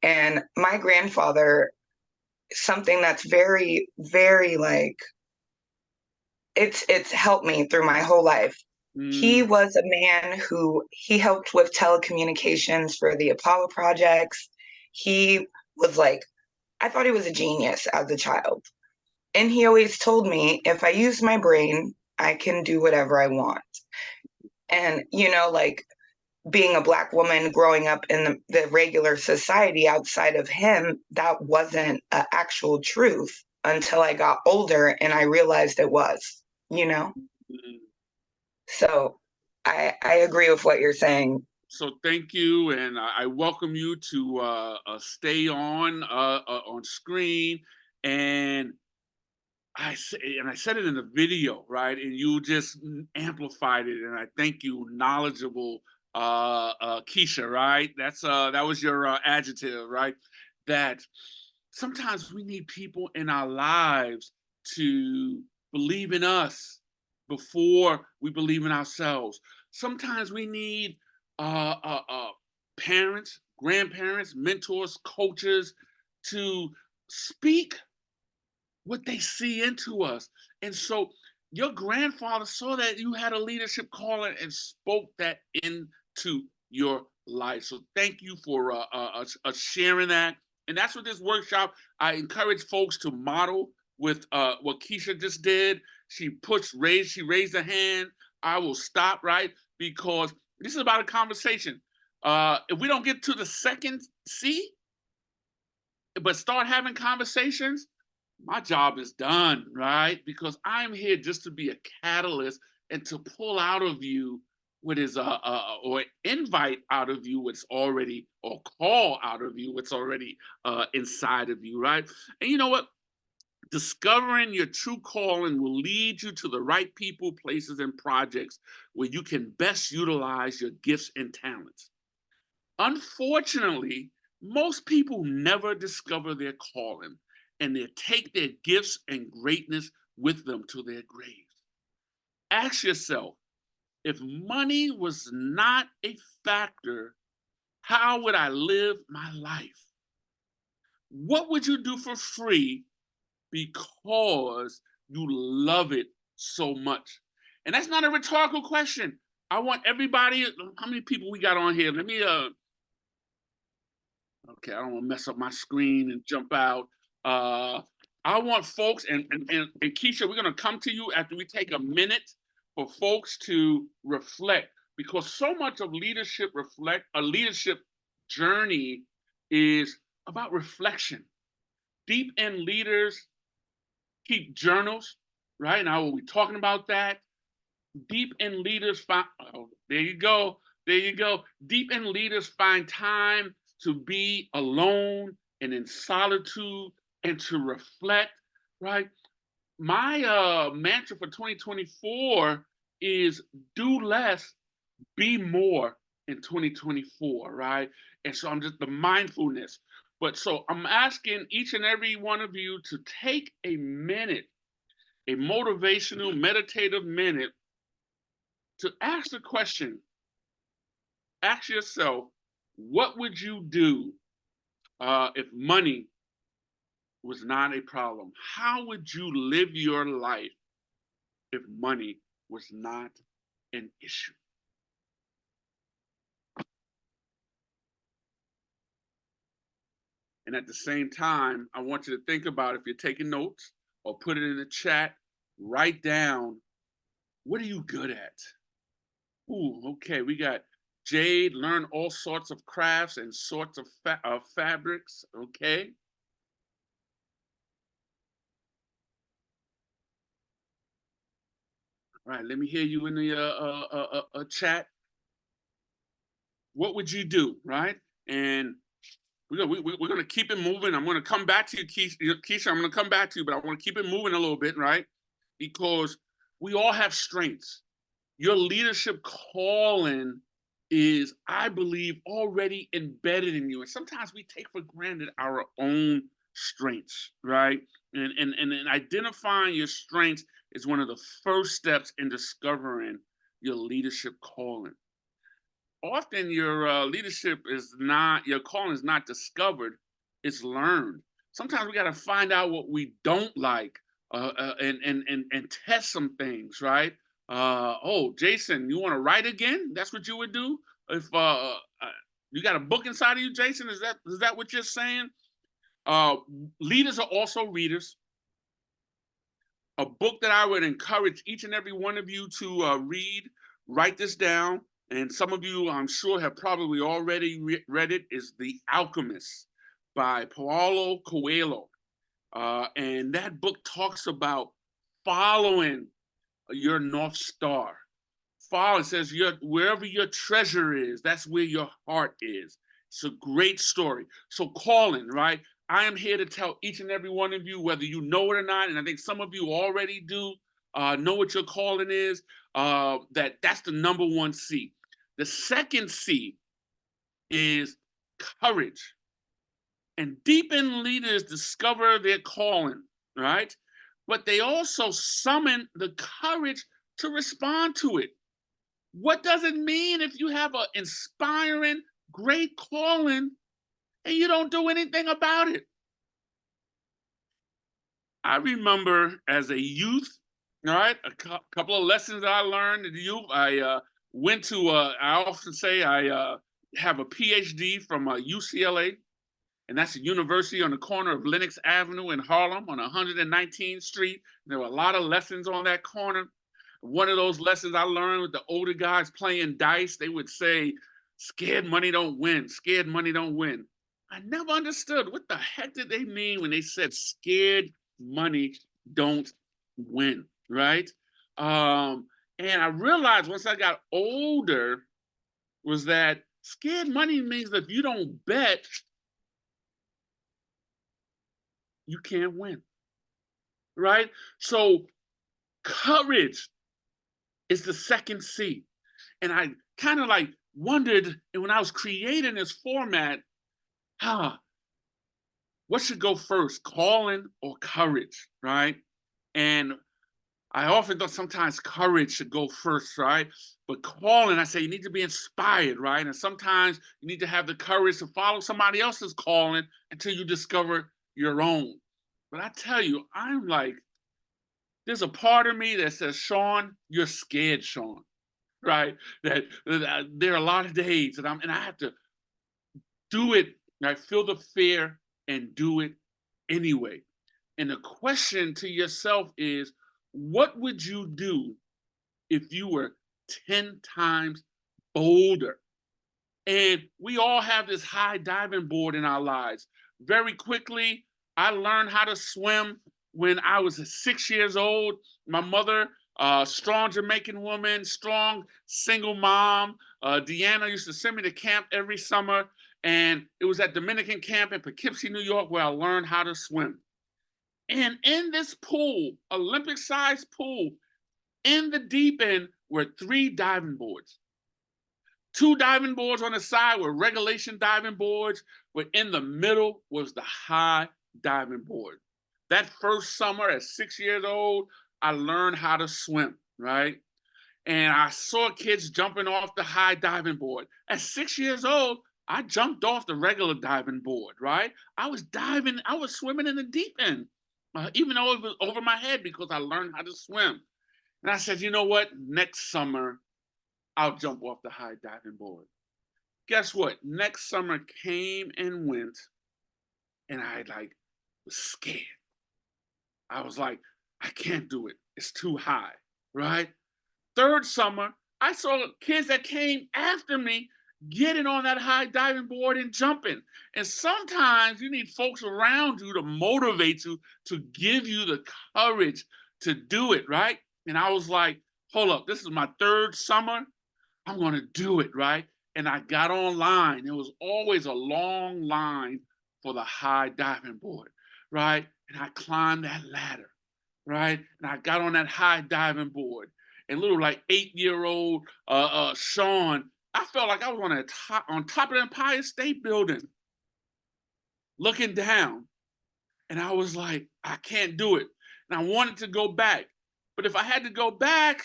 And my grandfather, something that's very, very like, it's helped me through my whole life. He was a man who he helped with telecommunications for the Apollo projects. He was like, I thought he was a genius as a child. And he always told me, if I use my brain, I can do whatever I want. And, you know, like being a Black woman growing up in the regular society outside of him, that wasn't an actual truth until I got older and I realized it was, you know? So I agree with what you're saying. So thank you, and I welcome you to stay on screen. And I said it in the video, right? And you just amplified it, and I thank you, knowledgeable Keisha, right? That was your adjective, right? That sometimes we need people in our lives to believe in us before we believe in ourselves. Sometimes we need parents, grandparents, mentors, coaches to speak what they see into us. And so your grandfather saw that you had a leadership calling and spoke that into your life. So thank you for sharing that. And that's what this workshop, I encourage folks to model with what Keisha just did. She raised a hand. I will stop, right? Because this is about a conversation. If we don't get to the second C, but start having conversations, my job is done, right? Because I'm here just to be a catalyst and to pull out of you what is or invite out of you what's already, or call out of you what's already inside of you, right? And you know what? Discovering your true calling will lead you to the right people, places, and projects where you can best utilize your gifts and talents. Unfortunately, most people never discover their calling, and they take their gifts and greatness with them to their graves. Ask yourself, if money was not a factor, how would I live my life? What would you do for free because you love it so much? And that's not a rhetorical question. I want everybody, how many people we got on here? Let me, okay, I don't want to mess up my screen and jump out. I want folks, and Keisha, we're going to come to you after we take a minute for folks to reflect, because so much of leadership journey is about reflection. Deep end leaders keep journals, right? Now, we'll be talking about that. Deep end leaders find, oh, there you go. Deep end leaders find time to be alone and in solitude and to reflect, right? My mantra for 2024 is do less, be more in 2024, right? And so I'm just the mindfulness. But so I'm asking each and every one of you to take a minute, a motivational, meditative minute, to ask the question. Ask yourself, what would you do if money was not a problem? How would you live your life if money was not an issue? And at the same time, I want you to think about, if you're taking notes or put it in the chat, write down, what are you good at? Ooh, okay, we got Jade, learn all sorts of crafts and sorts of fabrics, okay? All right, let me hear you in the chat. What would you do, right? And we're going to keep it moving. I'm going to come back to you, Keisha. I'm going to come back to you, but I want to keep it moving a little bit, right? Because we all have strengths. Your leadership calling is, I believe, already embedded in you. And sometimes we take for granted our own strengths, right? And identifying your strengths is one of the first steps in discovering your leadership calling. Often your leadership is not, your calling is not discovered, it's learned. Sometimes we got to find out what we don't like and test some things, right? Oh, Jason, you want to write again? That's what you would do? If you got a book inside of you, Jason, is that what you're saying? Leaders are also readers. A book that I would encourage each and every one of you to read, write this down, and some of you, I'm sure, have probably already read it, is The Alchemist by Paulo Coelho. And that book talks about following your North Star. Follow, it says, wherever your treasure is, that's where your heart is. It's a great story. So calling, right? I am here to tell each and every one of you, whether you know it or not, and I think some of you already do know what your calling is, that's the number one C. The second C is courage. And deep end leaders discover their calling, right? But they also summon the courage to respond to it. What does it mean if you have an inspiring, great calling and you don't do anything about it? I remember as a youth, all right, a couple of lessons that I learned in youth. I went to, I often say I have a PhD from UCLA, and that's a university on the corner of Lenox Avenue in Harlem on 119th Street. There were a lot of lessons on that corner. One of those lessons I learned with the older guys playing dice, they would say, scared money don't win, scared money don't win. I never understood what the heck did they mean when they said scared money don't win, right? And I realized once I got older was that scared money means that if you don't bet, you can't win, right? So courage is the second C. And I kind of like wondered, and when I was creating this format, what should go first, calling or courage, right? And I often thought sometimes courage should go first, right? But calling, I say you need to be inspired, right? And sometimes you need to have the courage to follow somebody else's calling until you discover your own. But I tell you, I'm like there's a part of me that says, Shawn, you're scared, Shawn, right? That there are a lot of days that I have to do it. I feel the fear and do it anyway. And the question to yourself is, what would you do if you were 10 times bolder? And we all have this high diving board in our lives. Very quickly, I learned how to swim when I was 6 years old. My mother, strong Jamaican woman, strong single mom. Deanna used to send me to camp every summer. And it was at Dominican camp in Poughkeepsie, New York, where I learned how to swim. And in this pool, Olympic-sized pool, in the deep end were 3 diving boards. 2 diving boards on the side were regulation diving boards, but in the middle was the high diving board. That first summer at 6 years old, I learned how to swim, right? And I saw kids jumping off the high diving board. At 6 years old, I jumped off the regular diving board, right? I was swimming in the deep end, even though it was over my head because I learned how to swim. And I said, you know what? Next summer, I'll jump off the high diving board. Guess what? Next summer came and went, and I was scared. I was like, I can't do it. It's too high, right? Third summer, I saw kids that came after me getting on that high diving board and jumping. And sometimes you need folks around you to motivate you, to give you the courage to do it, right? And I was like, hold up, this is my 3rd summer. I'm going to do it, right? And I got online. There was always a long line for the high diving board, right? And I climbed that ladder, right? And I got on that high diving board. And little 8-year-old Shawn, I felt like I was on top of the Empire State Building, looking down. And I was like, I can't do it. And I wanted to go back. But if I had to go back,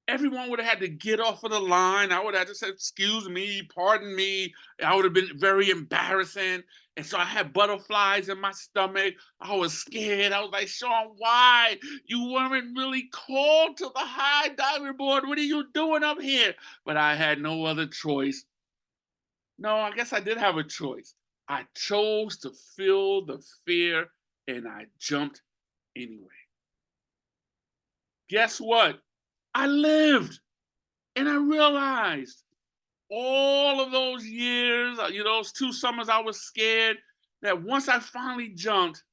everyone would have had to get off of the line. I would have to say, excuse me, pardon me. I would have been very embarrassing. And so I had butterflies in my stomach. I was scared. I was like, Shawn, why? You weren't really called to the high diving board. What are you doing up here? But I had no other choice. No, I guess I did have a choice. I chose to feel the fear and I jumped anyway. Guess what? I lived, and I realized all of those years, those 2 summers I was scared, that once I finally jumped,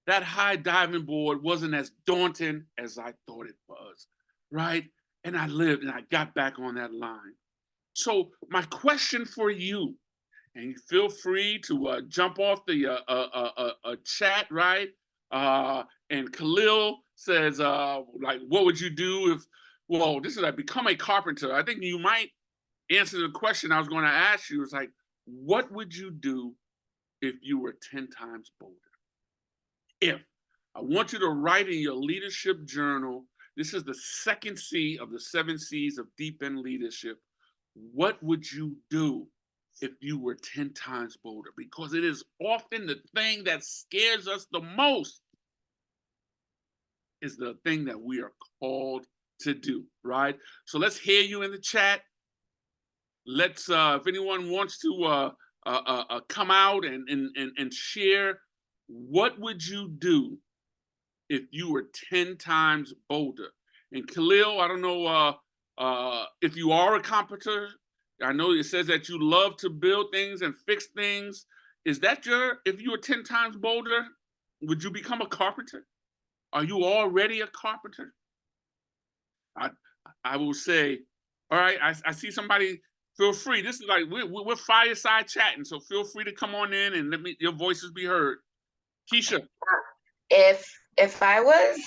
that high diving board wasn't as daunting as I thought it was, right? And I lived, and I got back on that line. So my question for you, and feel free to jump off the chat, right? And Khalil says, what would you do if, well, this is become a carpenter. I think you might answer the question I was going to ask you. Is what would you do if you were 10 times bolder? If. I want you to write in your leadership journal, this is the 2nd C of the 7 C's of deep end leadership. What would you do if you were 10 times bolder? Because it is often the thing that scares us the most is the thing that we are called to do, right? So let's hear you in the chat. Let's, if anyone wants to come out and share, what would you do if you were 10 times bolder? And Khalil, I don't know if you are a carpenter. I know it says that you love to build things and fix things. Is that if you were 10 times bolder, would you become a carpenter? Are you already a carpenter? I will say, all right, I see somebody, feel free. This is we're fireside chatting, so feel free to come on in and let your voices be heard. Keisha. If I was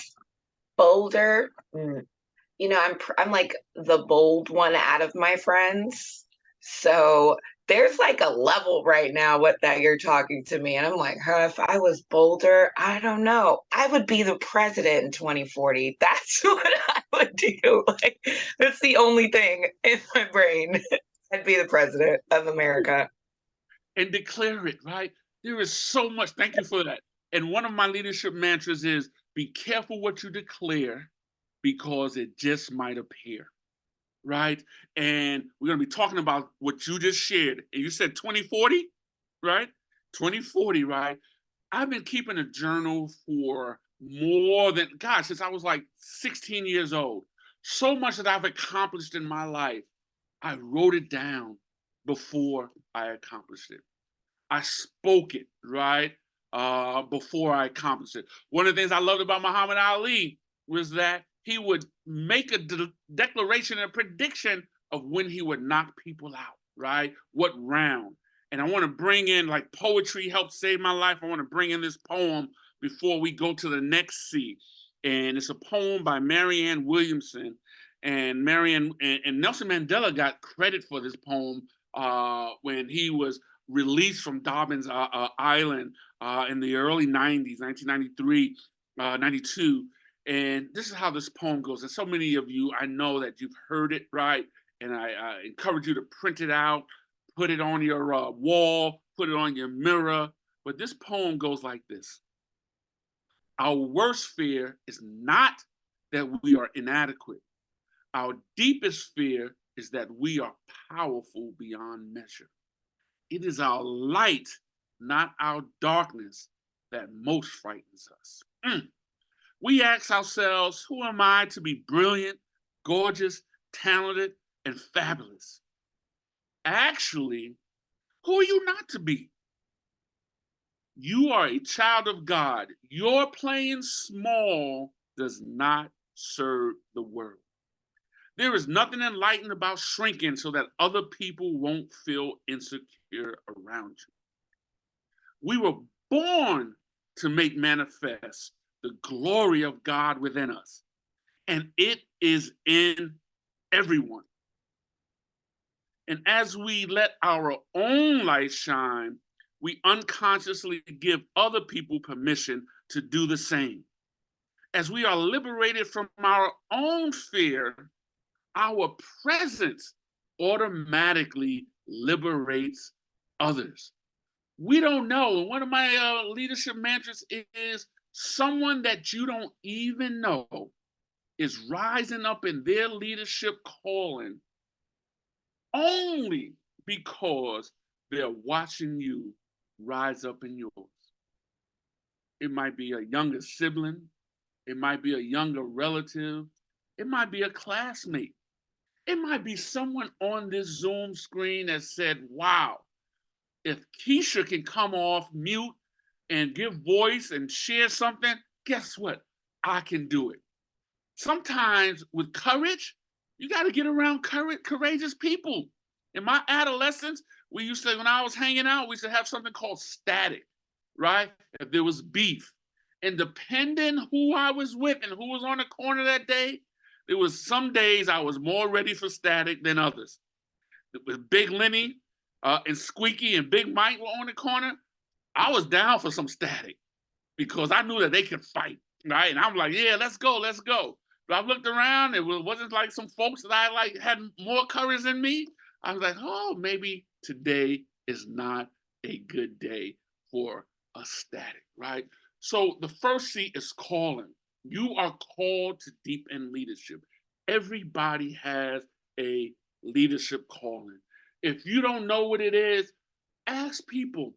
bolder, I'm like the bold one out of my friends. So there's a level right now that you're talking to me. And I'm like, if I was bolder, I don't know. I would be the president in 2040. That's what I would do. That's the only thing in my brain. I'd be the president of America. And declare it, right? There is so much. Thank you for that. And one of my leadership mantras is be careful what you declare because it just might appear, right? And we're going to be talking about what you just shared. And you said 2040, right? 2040, right? I've been keeping a journal for more than, gosh, since I was like 16 years old. So much that I've accomplished in my life, I wrote it down before I accomplished it. I spoke it, right? Before I accomplished it. One of the things I loved about Muhammad Ali was that he would make a declaration and a prediction of when he would knock people out, right? What round. And I want to bring in, like, poetry helped save my life. I want to bring in this poem before we go to the next C. And it's a poem by Marianne Williamson. And Nelson Mandela got credit for this poem when he was released from Dobbins Island in the early 90s, 1993, 92. And this is how this poem goes. And so many of you, I know that you've heard it, right? And I encourage you to print it out, put it on your wall, put it on your mirror. But this poem goes like this. Our worst fear is not that we are inadequate. Our deepest fear is that we are powerful beyond measure. It is our light, not our darkness, that most frightens us. We ask ourselves, who am I to be brilliant, gorgeous, talented, and fabulous? Actually, who are you not to be? You are a child of God. Your playing small does not serve the world. There is nothing enlightened about shrinking so that other people won't feel insecure around you. We were born to make manifest the glory of God within us, and it is in everyone. And as we let our own light shine, we unconsciously give other people permission to do the same. As we are liberated from our own fear, our presence automatically liberates others. We don't know. One of my leadership mantras is someone that you don't even know is rising up in their leadership calling only because they're watching you rise up in yours. It might be a younger sibling. It might be a younger relative. It might be a classmate. It might be someone on this Zoom screen that said, wow, if Keisha can come off mute and give voice and share something, guess what? I can do it. Sometimes with courage, you got to get around courageous people. In my adolescence, we used to, when I was hanging out, we used to have something called static, right? If there was beef. And depending who I was with and who was on the corner that day, there was some days I was more ready for static than others. With Big Lenny and Squeaky and Big Mike were on the corner, I was down for some static because I knew that they could fight, right? And I'm like, yeah, let's go, let's go. But I looked around, it wasn't like some folks that I like had more courage than me. I was like, oh, maybe today is not a good day for a static, right? So the first C is calling. You are called to deep end leadership. Everybody has a leadership calling. If you don't know what it is, ask people,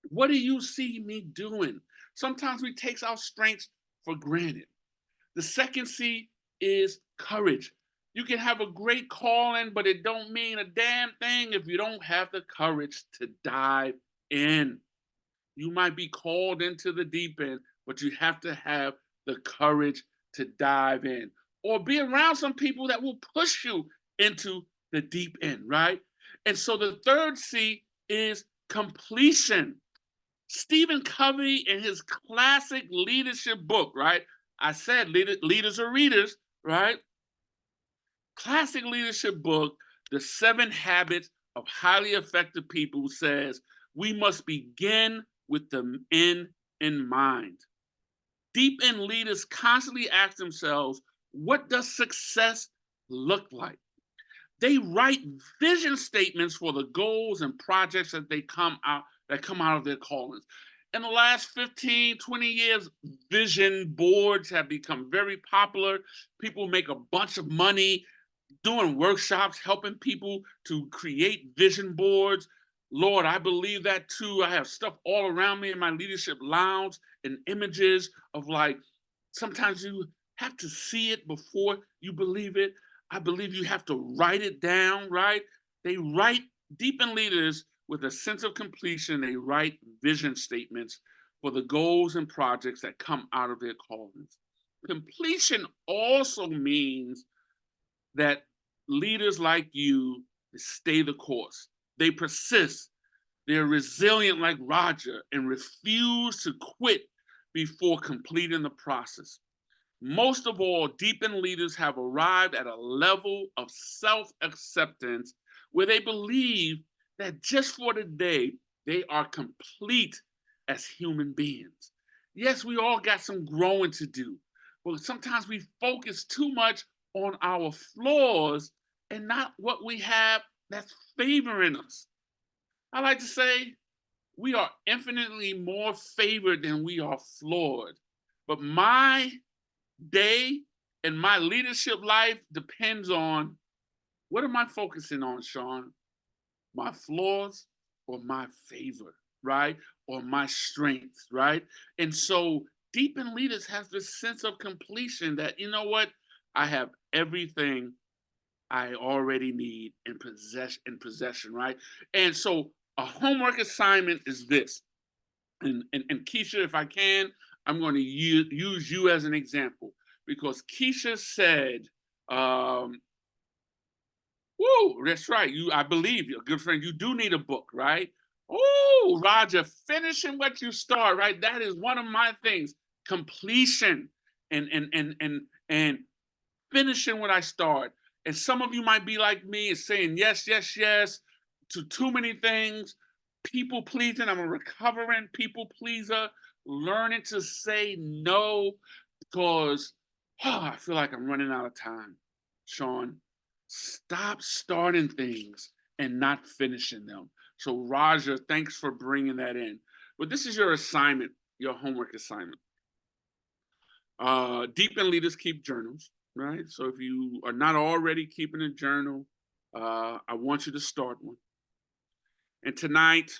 what do you see me doing? Sometimes we take our strengths for granted. The second C is courage. You can have a great calling, but it don't mean a damn thing if you don't have the courage to dive in. You might be called into the deep end, but you have to have the courage to dive in. Or be around some people that will push you into the deep end, right? And so the third C is completion. Stephen Covey in his classic leadership book, right? I said leaders are readers, right? Classic leadership book, The 7 Habits of Highly Effective People, says we must begin with the end in mind. Deep end leaders constantly ask themselves, what does success look like? They write vision statements for the goals and projects that come out of their callings. in the last 15, 20 years, vision boards have become very popular. People make a bunch of money doing workshops, helping people to create vision boards. Lord, I believe that too. I have stuff all around me in my leadership lounge and images of like, sometimes you have to see it before you believe it. I believe you have to write it down, right? They write, deepen leaders with a sense of completion, they write vision statements for the goals and projects that come out of their callings. Completion also means that leaders like you stay the course. They persist. They're resilient like Roger and refuse to quit before completing the process. Most of all, deepened leaders have arrived at a level of self-acceptance where they believe that just for today, they are complete as human beings. Yes, we all got some growing to do, but sometimes we focus too much on our flaws and not what we have that's favoring us. I like to say we are infinitely more favored than we are flawed. But my day and my leadership life depends on, what am I focusing on, Shawn? My flaws or my favor, right? Or my strengths, right? And so deepened leaders have this sense of completion that, you know what? I have everything I already need in possession, right? And so a homework assignment is this. And Keisha, if I can, I'm going to use you as an example, because Keisha said, whoa, that's right. I believe you, good friend, you do need a book, right? Oh, Roger, finishing what you start, right? That is one of my things. Completion and finishing what I start. And some of you might be like me and saying yes, yes, yes to too many things. People pleasing. I'm a recovering people pleaser. Learning to say no because I feel like I'm running out of time. Shawn, stop starting things and not finishing them. So Raja, thanks for bringing that in. But this is your assignment, your homework assignment. Deepened leaders keep journals, right? So if you are not already keeping a journal, I want you to start one. And tonight,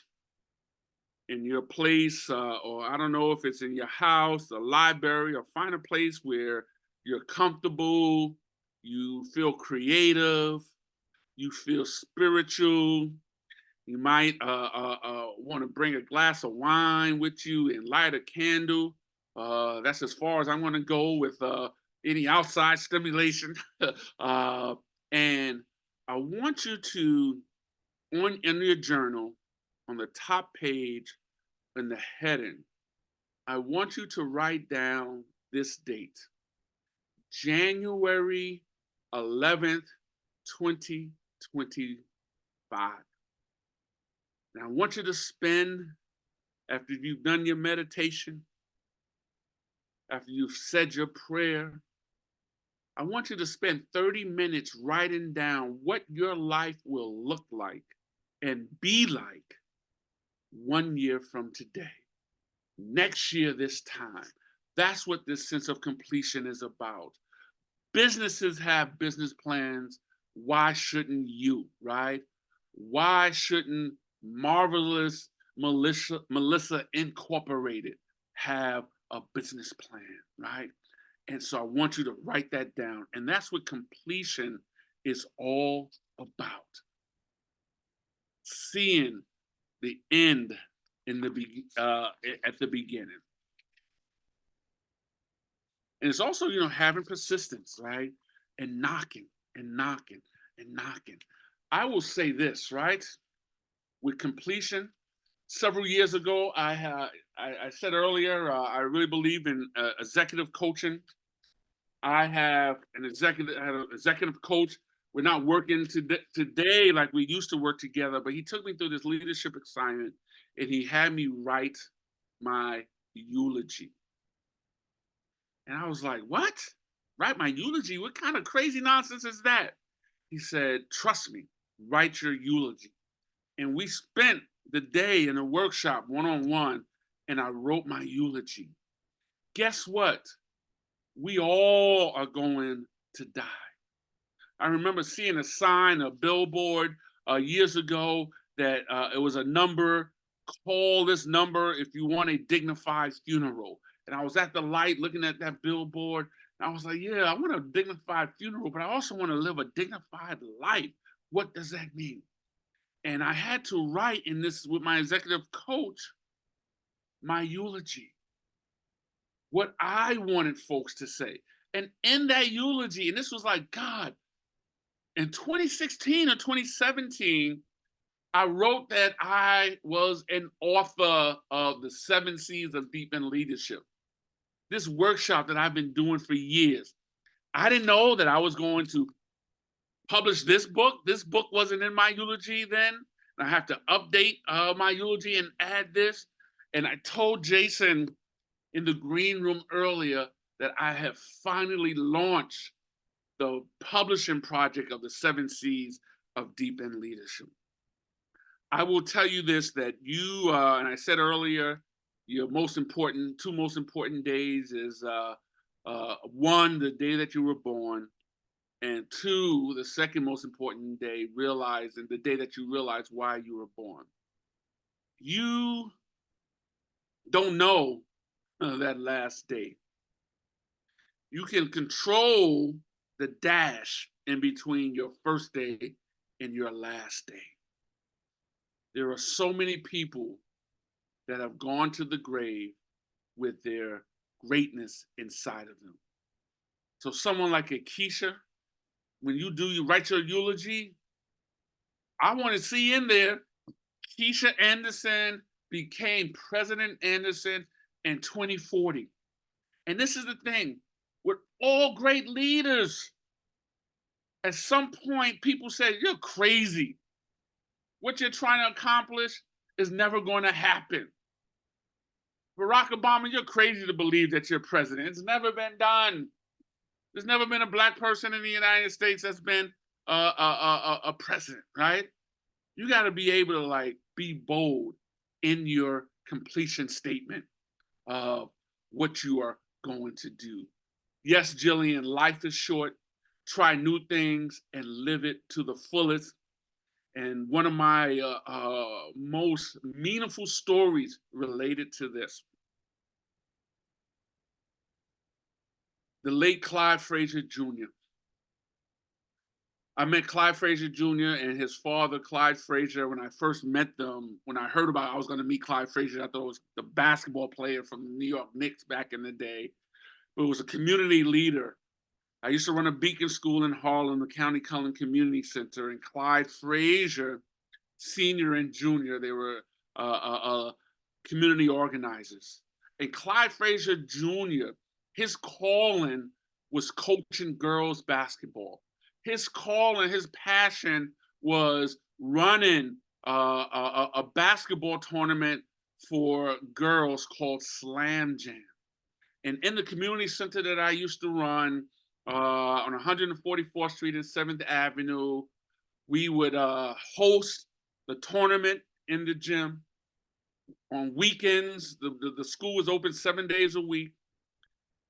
in your place, or I don't know if it's in your house, a library, or find a place where you're comfortable, you feel creative, you feel spiritual. You might want to bring a glass of wine with you and light a candle. That's as far as I'm going to go with any outside stimulation. And I want you to, in your journal, on the top page, in the heading, I want you to write down this date, January 11th, 2025. Now I want you to spend, after you've done your meditation, after you've said your prayer, I want you to spend 30 minutes writing down what your life will look like and be like 1 year from today. Next year, this time. That's what this sense of completion is about. Businesses have business plans. Why shouldn't you, right? Why shouldn't Marvelous Melissa Incorporated have a business plan, right? And so I want you to write that down. And that's what completion is all about. Seeing the end at the beginning. And it's also, having persistence, right? And knocking and knocking and knocking. I will say this, right? With completion, several years ago, I said earlier, I really believe in executive coaching. I had an executive coach. We're not working today like we used to work together, but he took me through this leadership assignment and he had me write my eulogy. And I was like, what? Write my eulogy? What kind of crazy nonsense is that? He said, trust me, write your eulogy. And we spent the day in a workshop one-on-one, and I wrote my eulogy. Guess what? We all are going to die. I remember seeing a sign, a billboard years ago that it was a number, call this number if you want a dignified funeral. And I was at the light looking at that billboard. And I was like, yeah, I want a dignified funeral, but I also want to live a dignified life. What does that mean? And I had to write in this with my executive coach, my eulogy, what I wanted folks to say. And in that eulogy, and this was like, God, in 2016 or 2017, I wrote that I was an author of the 7 C's of Deep in Leadership. This workshop that I've been doing for years. I didn't know that I was going to publish this book. This book wasn't in my eulogy then. I have to update my eulogy and add this. And I told Jason in the green room earlier that I have finally launched the publishing project of the 7 C's of Deep in Leadership. I will tell you this, that you, and I said earlier, your two most important days is one, the day that you were born, and two, the second most important day, realizing the day that you realize why you were born. You don't know that last day. You can control the dash in between your first day and your last day. There are so many people that have gone to the grave with their greatness inside of them. So someone like a Keisha, when you write your eulogy, I want to see in there, Keisha Anderson became President Anderson in 2040. And this is the thing, we're all great leaders. At some point, people say, you're crazy. What you're trying to accomplish is never going to happen. Barack Obama, you're crazy to believe that you're president. It's never been done. There's never been a Black person in the United States that's been a president, right? You got to be able to be bold in your completion statement of what you are going to do. Yes, Jillian, life is short. Try new things and live it to the fullest. And one of my most meaningful stories related to this. The late Clyde Frazier Jr. I met Clyde Frazier Jr. and his father, Clyde Frazier, when I first met them. When I heard about I was going to meet Clyde Frazier, I thought it was the basketball player from the New York Knicks back in the day. But it was a community leader. I used to run a Beacon School in Harlem, the County Cullen Community Center, and Clyde Frazier, senior and junior, they were community organizers. And Clyde Frazier Jr., his calling was coaching girls basketball. His calling, his passion was running a basketball tournament for girls called Slam Jam. And in the community center that I used to run on 144th Street and 7th Avenue, we would host the tournament in the gym. On weekends, the school was open 7 days a week.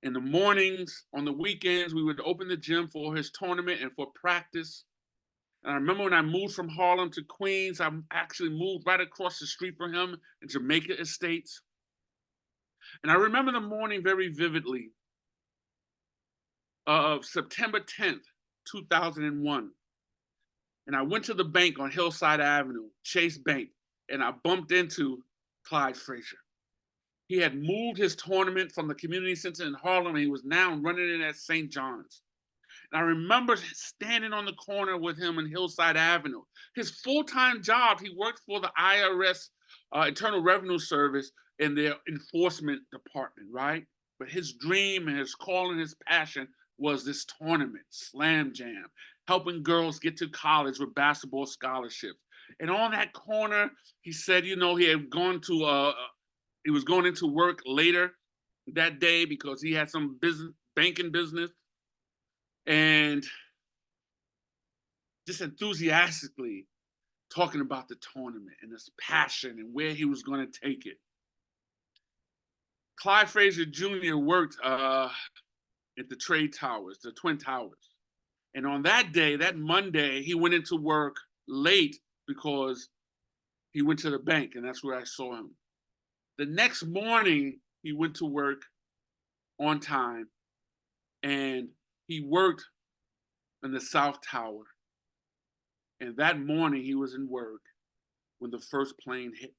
In the mornings, on the weekends, we would open the gym for his tournament and for practice. And I remember when I moved from Harlem to Queens, I actually moved right across the street from him in Jamaica Estates. And I remember the morning very vividly of September 10th, 2001. And I went to the bank on Hillside Avenue, Chase Bank, and I bumped into Clyde Frazier. He had moved his tournament from the community center in Harlem, and he was now running it at St. John's. And I remember standing on the corner with him in Hillside Avenue. His full-time job, he worked for the IRS, Internal Revenue Service, in their enforcement department, right? But his dream and his calling, his passion was this tournament, Slam Jam, helping girls get to college with basketball scholarships. And on that corner, he said, he had gone to, he was going into work later that day because he had some banking business. And just enthusiastically talking about the tournament and his passion and where he was going to take it. Clyde Frazier Jr. worked at the trade towers, the Twin Towers. And on that day, that Monday, he went into work late because he went to the bank, and that's where I saw him. The next morning, he went to work on time, and he worked in the South Tower. And that morning, he was in work when the first plane hit.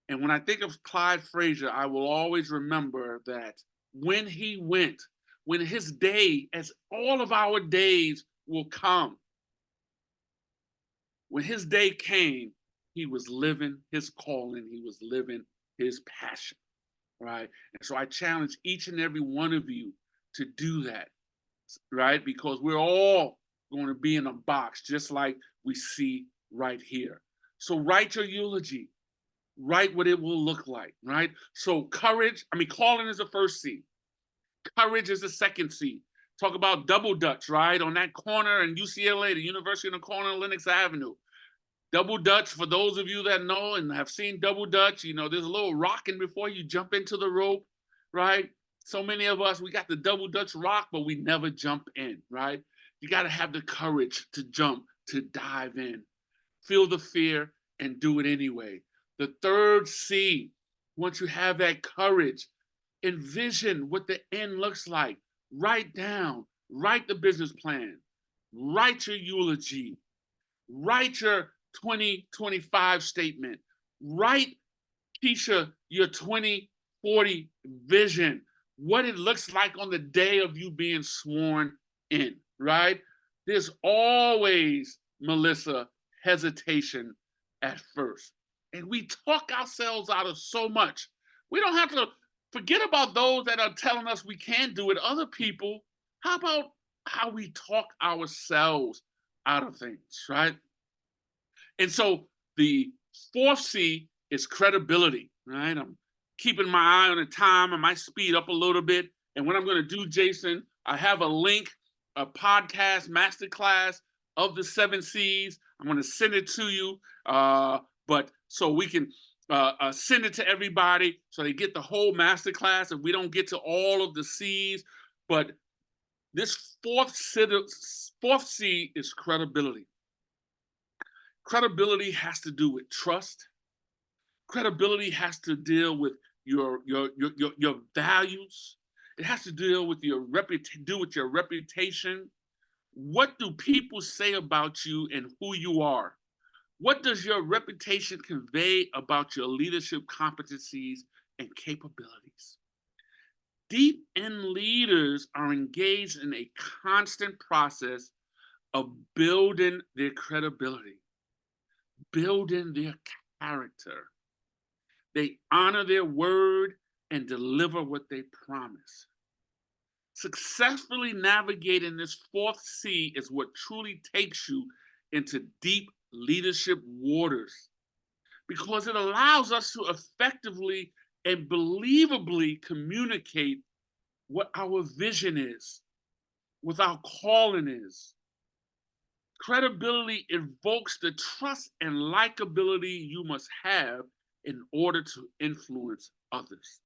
And when I think of Clyde Frazier, I will always remember that when he went, when his day, as all of our days will come, when his day came, he was living his calling, he was living his passion, right? And so I challenge each and every one of you to do that, right? Because we're all going to be in a box, just like we see right here. So write your eulogy, write what it will look like, right? So courage, calling is the first C. Courage is the second C. Talk about Double Dutch, right? On that corner in UCLA, the University on the corner of Lenox Avenue. Double Dutch, for those of you that know and have seen Double Dutch, there's a little rocking before you jump into the rope, right? So many of us, we got the Double Dutch rock, but we never jump in, right? You got to have the courage to jump, to dive in. Feel the fear and do it anyway. The third C, once you have that courage, envision what the end looks like. Write down, write the business plan, write your eulogy, write your 2025 statement, write, Keisha, your 2040 vision, what it looks like on the day of you being sworn in, right? There's always, Melissa, hesitation at first. And we talk ourselves out of so much. We don't have to forget about those that are telling us we can't do it. Other people, how about how we talk ourselves out of things, right? And so the fourth C is credibility, right? I'm keeping my eye on the time. I might speed up a little bit. And what I'm going to do, Jason, I have a link, a podcast masterclass of the 7 C's. I'm going to send it to you, but so we can send it to everybody so they get the whole masterclass. And we don't get to all of the C's, but this fourth C is credibility. Credibility has to do with trust. Credibility has to deal with your values. It has to deal with your reputation. What do people say about you and who you are? What does your reputation convey about your leadership competencies and capabilities? Deep end leaders are engaged in a constant process of building their credibility, building their character. They honor their word and deliver what they promise. Successfully navigating this fourth C is what truly takes you into deep leadership waters, because it allows us to effectively and believably communicate what our vision is, what our calling is. Credibility invokes the trust and likability you must have in order to influence others.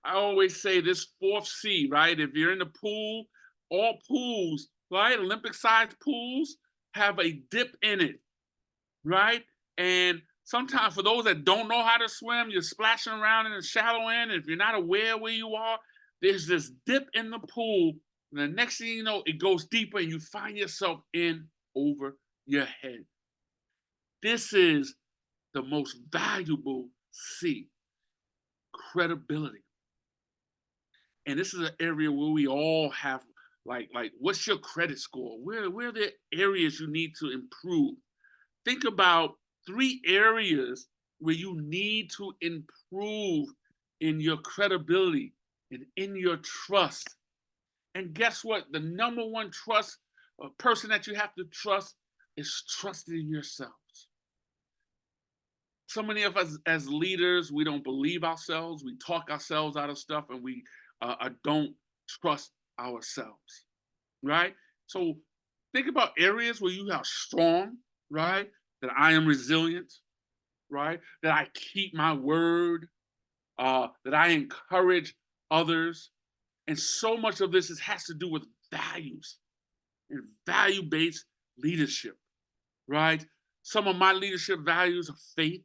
I always say this fourth C, right? If you're in the pool, all pools, right? Olympic-sized pools have a dip in it, right? And sometimes for those that don't know how to swim, you're splashing around in the shallow end. And if you're not aware where you are, there's this dip in the pool. And the next thing you know, it goes deeper and you find yourself in over your head. This is the most valuable C, credibility. And this is an area where we all have, like what's your credit score? Where are the areas you need to improve? Think about 3 areas where you need to improve in your credibility and in your trust. And guess what? The number one person that you have to trust is trusting yourselves. So many of us as leaders, we don't believe ourselves. We talk ourselves out of stuff, and we don't trust ourselves, right? So think about areas where you are strong, right? That I am resilient. right? That I keep my word, that I encourage others. And so much of this has to do with values and value-based leadership, right? Some of my leadership values are faith,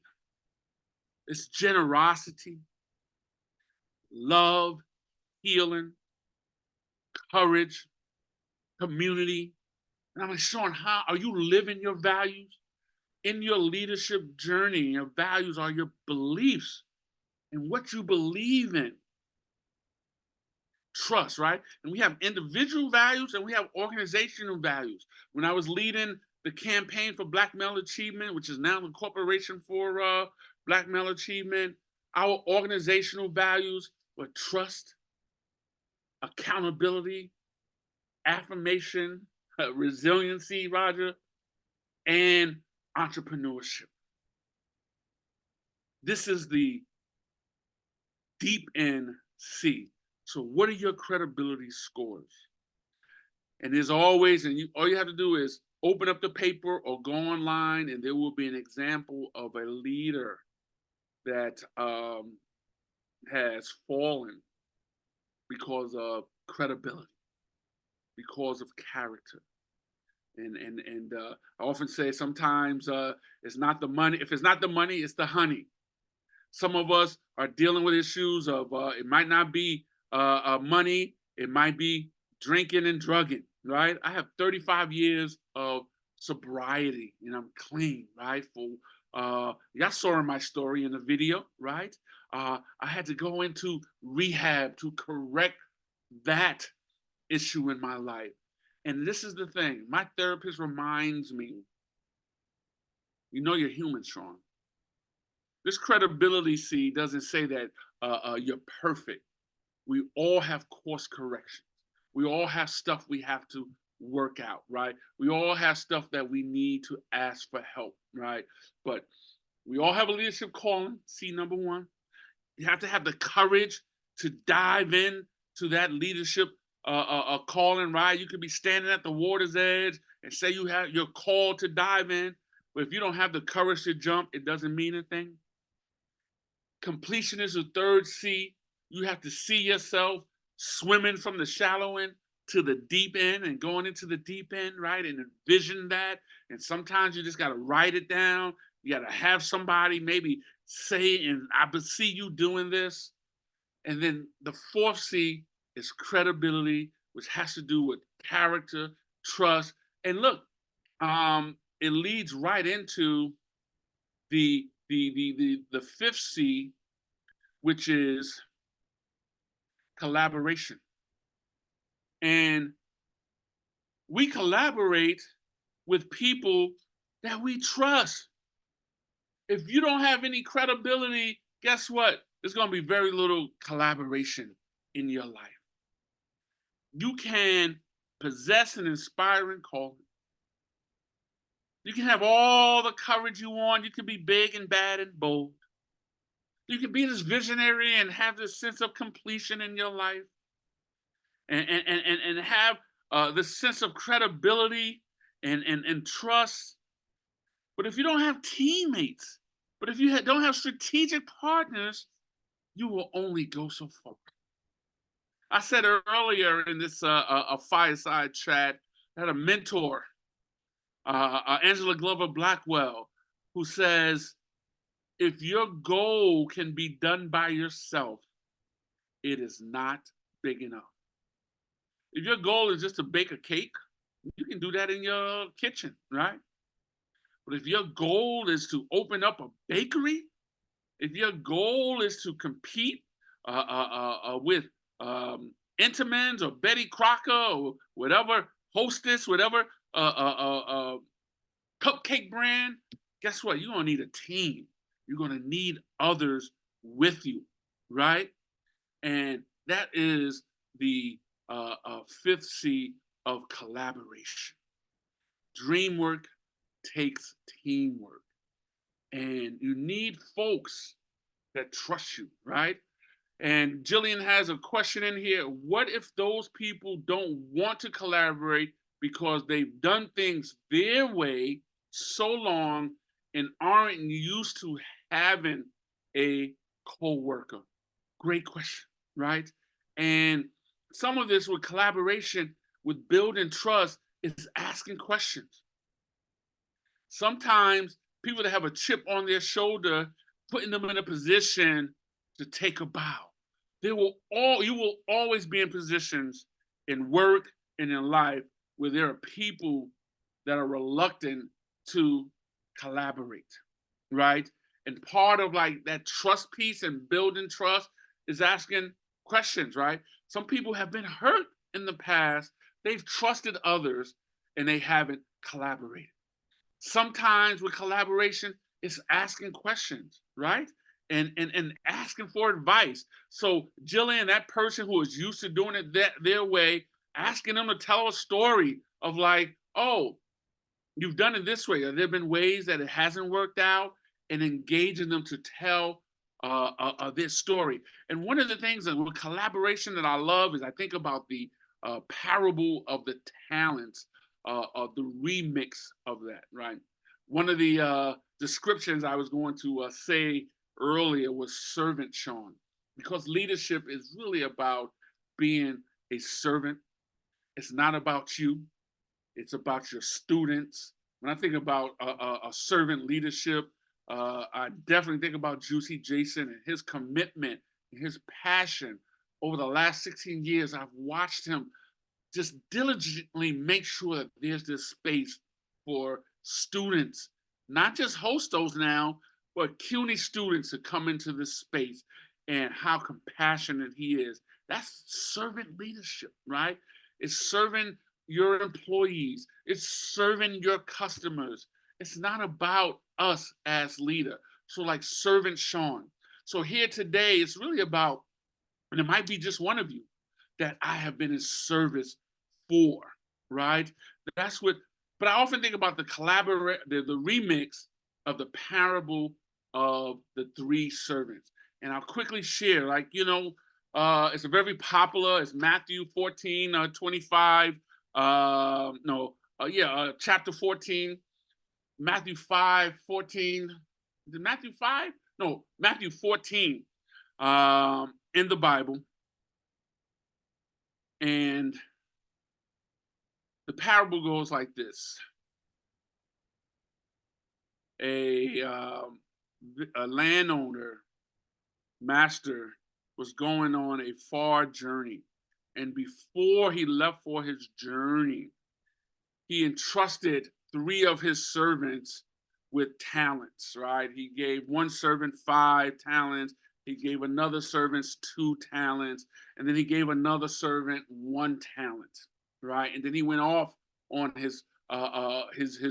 it's generosity, love, healing, courage, community. And I'm like, Shawn, how are you living your values? In your leadership journey, your values are your beliefs and what you believe in. Trust, right? And we have individual values and we have organizational values. When I was leading the campaign for Black Male Achievement, which is now the Corporation for Black Male Achievement, our organizational values were trust, accountability, affirmation, resiliency, Roger, and entrepreneurship. This is the deep end C. So what are your credibility scores? And there's always, and all you have to do is open up the paper or go online and there will be an example of a leader that has fallen because of credibility, because of character. And I often say sometimes it's not the money. If it's not the money, it's the honey. Some of us are dealing with issues of it might not be money, it might be drinking and drugging, right? I have 35 years of sobriety and I'm clean, right? For y'all saw in my story in the video, right? I had to go into rehab to correct that issue in my life. And this is the thing, my therapist reminds me, you know you're human, Shawn. This credibility C doesn't say that you're perfect. We all have course corrections. We all have stuff we have to work out, right? We all have stuff that we need to ask for help, right? But we all have a leadership calling, C number one. You have to have the courage to dive in to that leadership calling, right? You could be standing at the water's edge and say you're called to dive in, but if you don't have the courage to jump, it doesn't mean anything. Completion is the third C. You have to see yourself swimming from the shallow end to the deep end and going into the deep end, right? And envision that. And sometimes you just got to write it down. You got to have somebody maybe say, and I see you doing this. And then the fourth C is credibility, which has to do with character, trust. And look, it leads right into the fifth C, which is collaboration. And we collaborate with people that we trust. If you don't have any credibility, guess what? There's going to be very little collaboration in your life. You can possess an inspiring calling. You can have all the courage you want. You can be big and bad and bold. You can be this visionary and have this sense of completion in your life and have this sense of credibility and trust. But if you don't have teammates, but if you don't have strategic partners, you will only go so far. I said earlier in this a fireside chat, I had a mentor, Angela Glover Blackwell, who says, if your goal can be done by yourself, it is not big enough. If your goal is just to bake a cake, you can do that in your kitchen, right? But if your goal is to open up a bakery, if your goal is to compete with Entenmann's or Betty Crocker or whatever Hostess, whatever cupcake brand, guess what? You're gonna need a team. You're gonna need others with you, right? And that is the fifth C of collaboration. Dream work takes teamwork. And you need folks that trust you, right? And Jillian has a question in here. What if those people don't want to collaborate because they've done things their way so long and aren't used to having a co-worker? Great question, right? And some of this with collaboration, with building trust, is asking questions. Sometimes people that have a chip on their shoulder, putting them in a position to take a bow. You will always be in positions in work and in life where there are people that are reluctant to collaborate, right? And part of like that trust piece and building trust is asking questions, right? Some people have been hurt in the past. They've trusted others and they haven't collaborated. Sometimes with collaboration, it's asking questions, right? And asking for advice. So Jillian, that person who is used to doing it their way, asking them to tell a story of like, oh, you've done it this way. Have there been ways that it hasn't worked out? And engaging them to tell their story. And one of the things that with collaboration that I love is I think about the parable of the talents, of the remix of that, right? One of the descriptions I was going to say earlier was servant Shawn, because leadership is really about being a servant. It's not about you. It's about your students. When I think about a servant leadership, I definitely think about Juicy Jason and his commitment and his passion. Over the last 16 years, I've watched him just diligently make sure that there's this space for students, not just Hostos now, but CUNY students to come into this space, and how compassionate he is. That's servant leadership, right? It's serving your employees. It's serving your customers. It's not about us as leader. So like servant Shawn. So here today, it's really about, and it might be just one of you that I have been in service for, right? That's what, but I often think about the remix of the parable of the three servants. And I'll quickly share, like, it's a very popular, it's Matthew 14, 25, chapter 14, Matthew 5, 14. Is it Matthew 5? No, Matthew 14 in the Bible. And the parable goes like this. A landowner, master, was going on a far journey. And before he left for his journey, he entrusted 3 of his servants with talents, right? He gave one servant 5 talents. He gave another servant 2 talents. And then he gave another servant 1 talent, right? And then he went off on his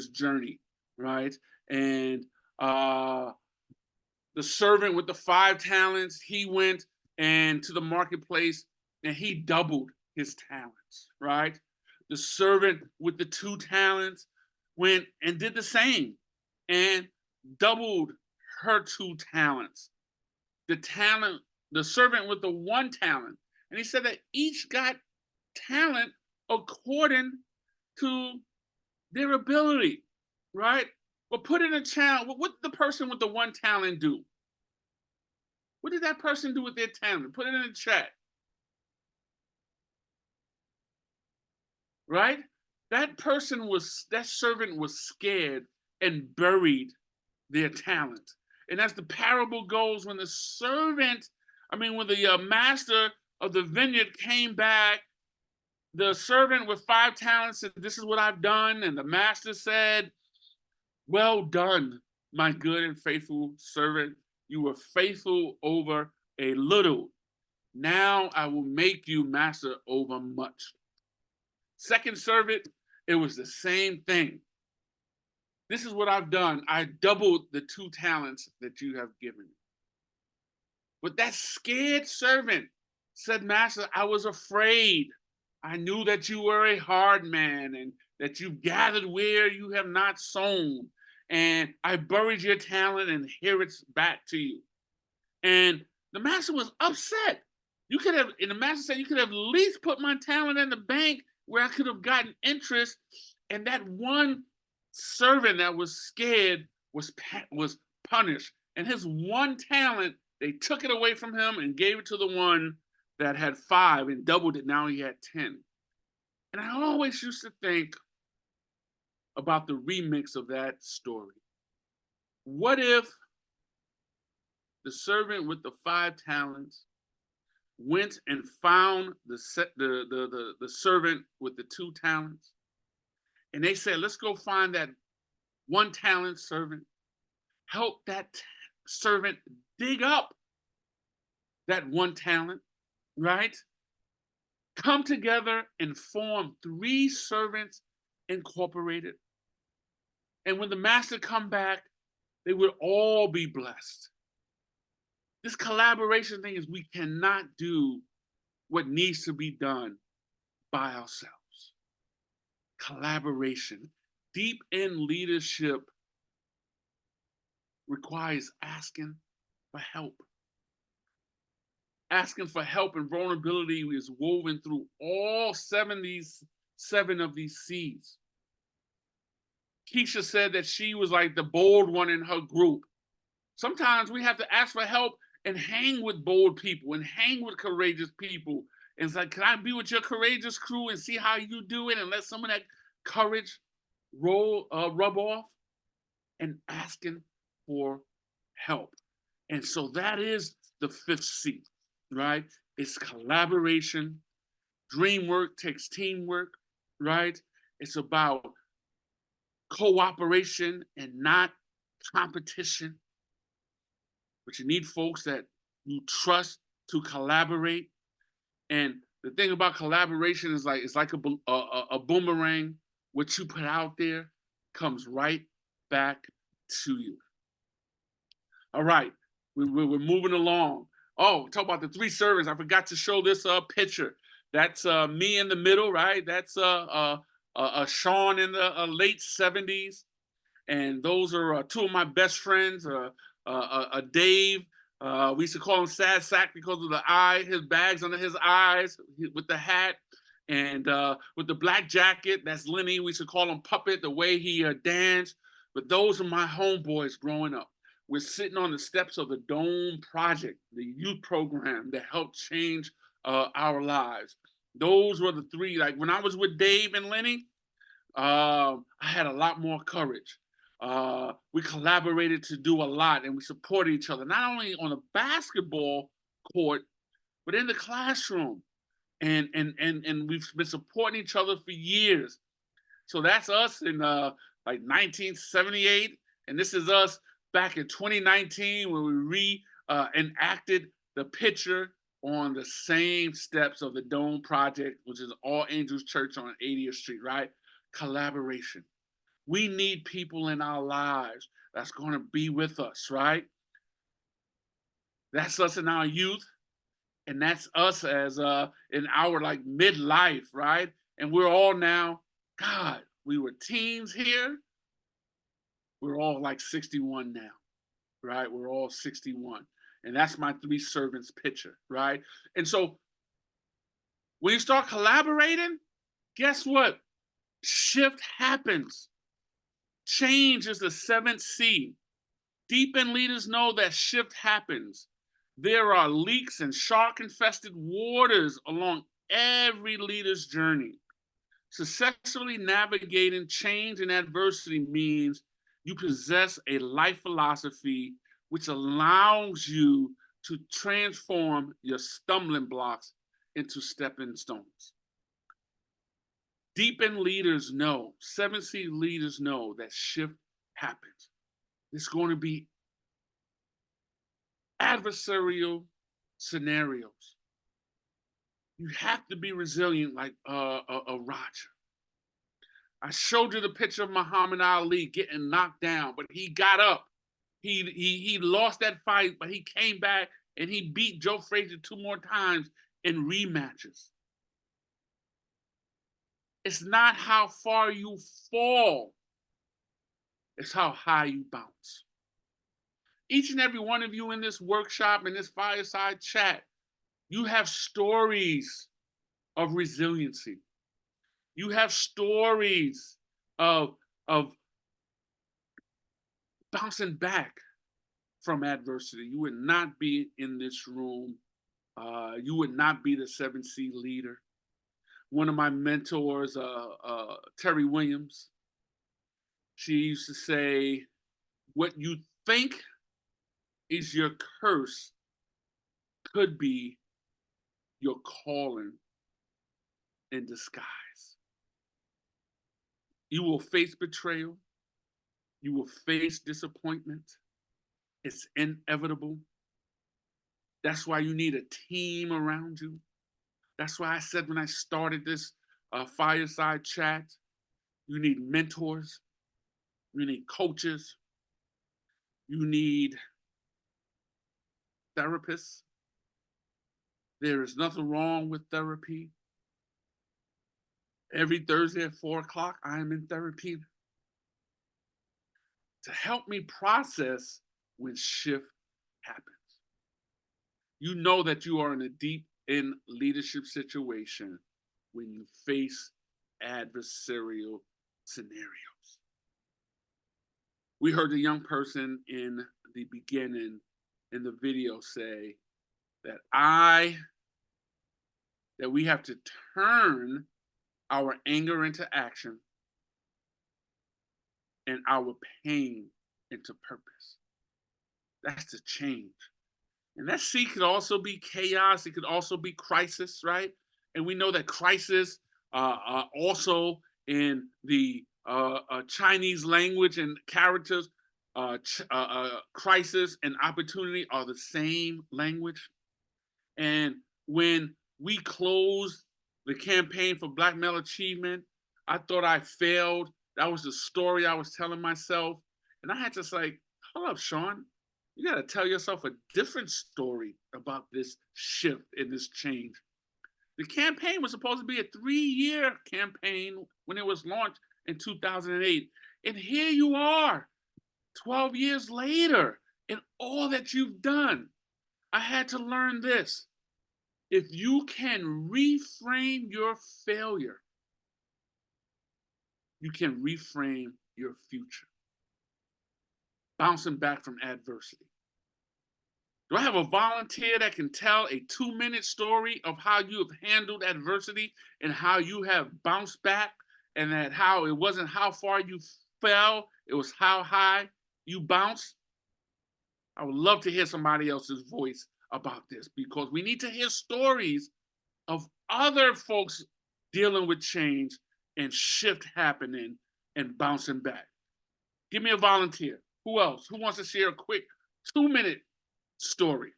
journey, right? And the servant with the 5 talents, he went and to the marketplace and he doubled his talents, right? The servant with the 2 talents went and did the same and doubled her 2 talents. The servant with the 1 talent, and he said that each got talent according to their ability, right? But put in a challenge. What did the person with the 1 talent do? What did that person do with their talent? Put it in the chat. Right? That servant was scared and buried their talent. And as the parable goes, when the master of the vineyard came back, the servant with 5 talents said, "This is what I've done." And the master said, "Well done, my good and faithful servant. You were faithful over a little. Now I will make you master over much." Second servant, it was the same thing. "This is what I've done. I doubled the 2 talents that you have given me." But that scared servant said, "Master, I was afraid. I knew that you were a hard man and that you gathered where you have not sown. And I buried your talent and here it's back to you." And the master was upset. And the master said, "You could have at least put my talent in the bank where I could have gotten interest." And that one servant that was scared was punished, and his one talent, they took it away from him and gave it to the one that had 5 and doubled it. Now he had 10. And I always used to think about the remix of that story. What if the servant with the 5 talents went and found the servant with the 2 talents, and they said, let's go find that 1 talent servant, help that servant dig up that 1 talent, right? Come together and form 3 servants incorporated. And when the master come back, they would all be blessed. This collaboration thing is, we cannot do what needs to be done by ourselves. Collaboration, deep in leadership, requires asking for help. Asking for help and vulnerability is woven through all 7 of these C's. Keisha said that she was like the bold one in her group. Sometimes we have to ask for help and hang with bold people and hang with courageous people. And it's like, can I be with your courageous crew and see how you do it, and let some of that courage rub off? And asking for help. And so that is the 5th C, right? It's collaboration. Dream work takes teamwork, right? It's about cooperation and not competition. But you need folks that you trust to collaborate. And the thing about collaboration is, like, it's like a boomerang. What you put out there comes right back to you. All right, we're moving along. Oh, talk about the 3 servants. I forgot to show this picture. That's me in the middle, right? That's Shawn in the late 70s. And those are 2 of my best friends, Dave. We used to call him Sad Sack because of the eye, his bags under his eyes with the hat. And with the black jacket, that's Lenny. We used to call him Puppet, the way he danced. But those are my homeboys growing up. We're sitting on the steps of the Dome Project, the youth program that helped change our lives. Those were the 3. Like, when I was with Dave and Lenny, I had a lot more courage. We collaborated to do a lot, and we supported each other, not only on the basketball court, but in the classroom. And we've been supporting each other for years. So that's us in like 1978, and this is us back in 2019 when we enacted the picture on the same steps of the Dome Project, which is All Angels Church on 80th Street, right? Collaboration. We need people in our lives that's going to be with us, right? That's us in our youth, and that's us as in our like midlife, right? And we're all now, God, we were teens here. We're all like 61 now, right? We're all 61. And that's my 3 servants picture, right? And so when you start collaborating, guess what? Shift happens. Change is the 7th C. Deep in leaders know that shift happens. There are leaks and shark-infested waters along every leader's journey. Successfully navigating change and adversity means you possess a life philosophy which allows you to transform your stumbling blocks into stepping stones. Deep in leaders know, 7C leaders know that shift happens. There's going to be adversarial scenarios. You have to be resilient like a Roger. I showed you the picture of Muhammad Ali getting knocked down, but he got up. He lost that fight, but he came back and he beat Joe Frazier 2 more times in rematches. It's not how far you fall, it's how high you bounce. Each and every one of you in this workshop, in this fireside chat, you have stories of resiliency. You have stories of bouncing back from adversity. You would not be in this room. You would not be the 7C leader. One of my mentors, Terry Williams, she used to say, what you think is your curse could be your calling in disguise. You will face betrayal. You will face disappointment. It's inevitable. That's why you need a team around you. That's why I said when I started this fireside chat, you need mentors, you need coaches, you need therapists. There is nothing wrong with therapy. Every Thursday at 4 o'clock, I am in therapy to help me process when shift happens. You know that you are in a deep in leadership situation when you face adversarial scenarios. We heard the young person in the beginning in the video say that we have to turn our anger into action and our pain into purpose. That's the change. And that C could also be chaos. It could also be crisis, right? And we know that crisis also in the Chinese language and characters, crisis and opportunity are the same language. And when we closed the campaign for Black Male Achievement, I thought I failed. That was the story I was telling myself. And I had to say, hold up, Shawn. You got to tell yourself a different story about this shift and this change. The campaign was supposed to be a 3-year campaign when it was launched in 2008. And here you are, 12 years later, and all that you've done. I had to learn this. If you can reframe your failure, you can reframe your future. Bouncing back from adversity. Do I have a volunteer that can tell a 2-minute story of how you have handled adversity and how you have bounced back, and that how it wasn't how far you fell, it was how high you bounced? I would love to hear somebody else's voice about this, because we need to hear stories of other folks dealing with change and shift happening and bouncing back. Give me a volunteer. Who else? Who wants to share a quick 2-minute story?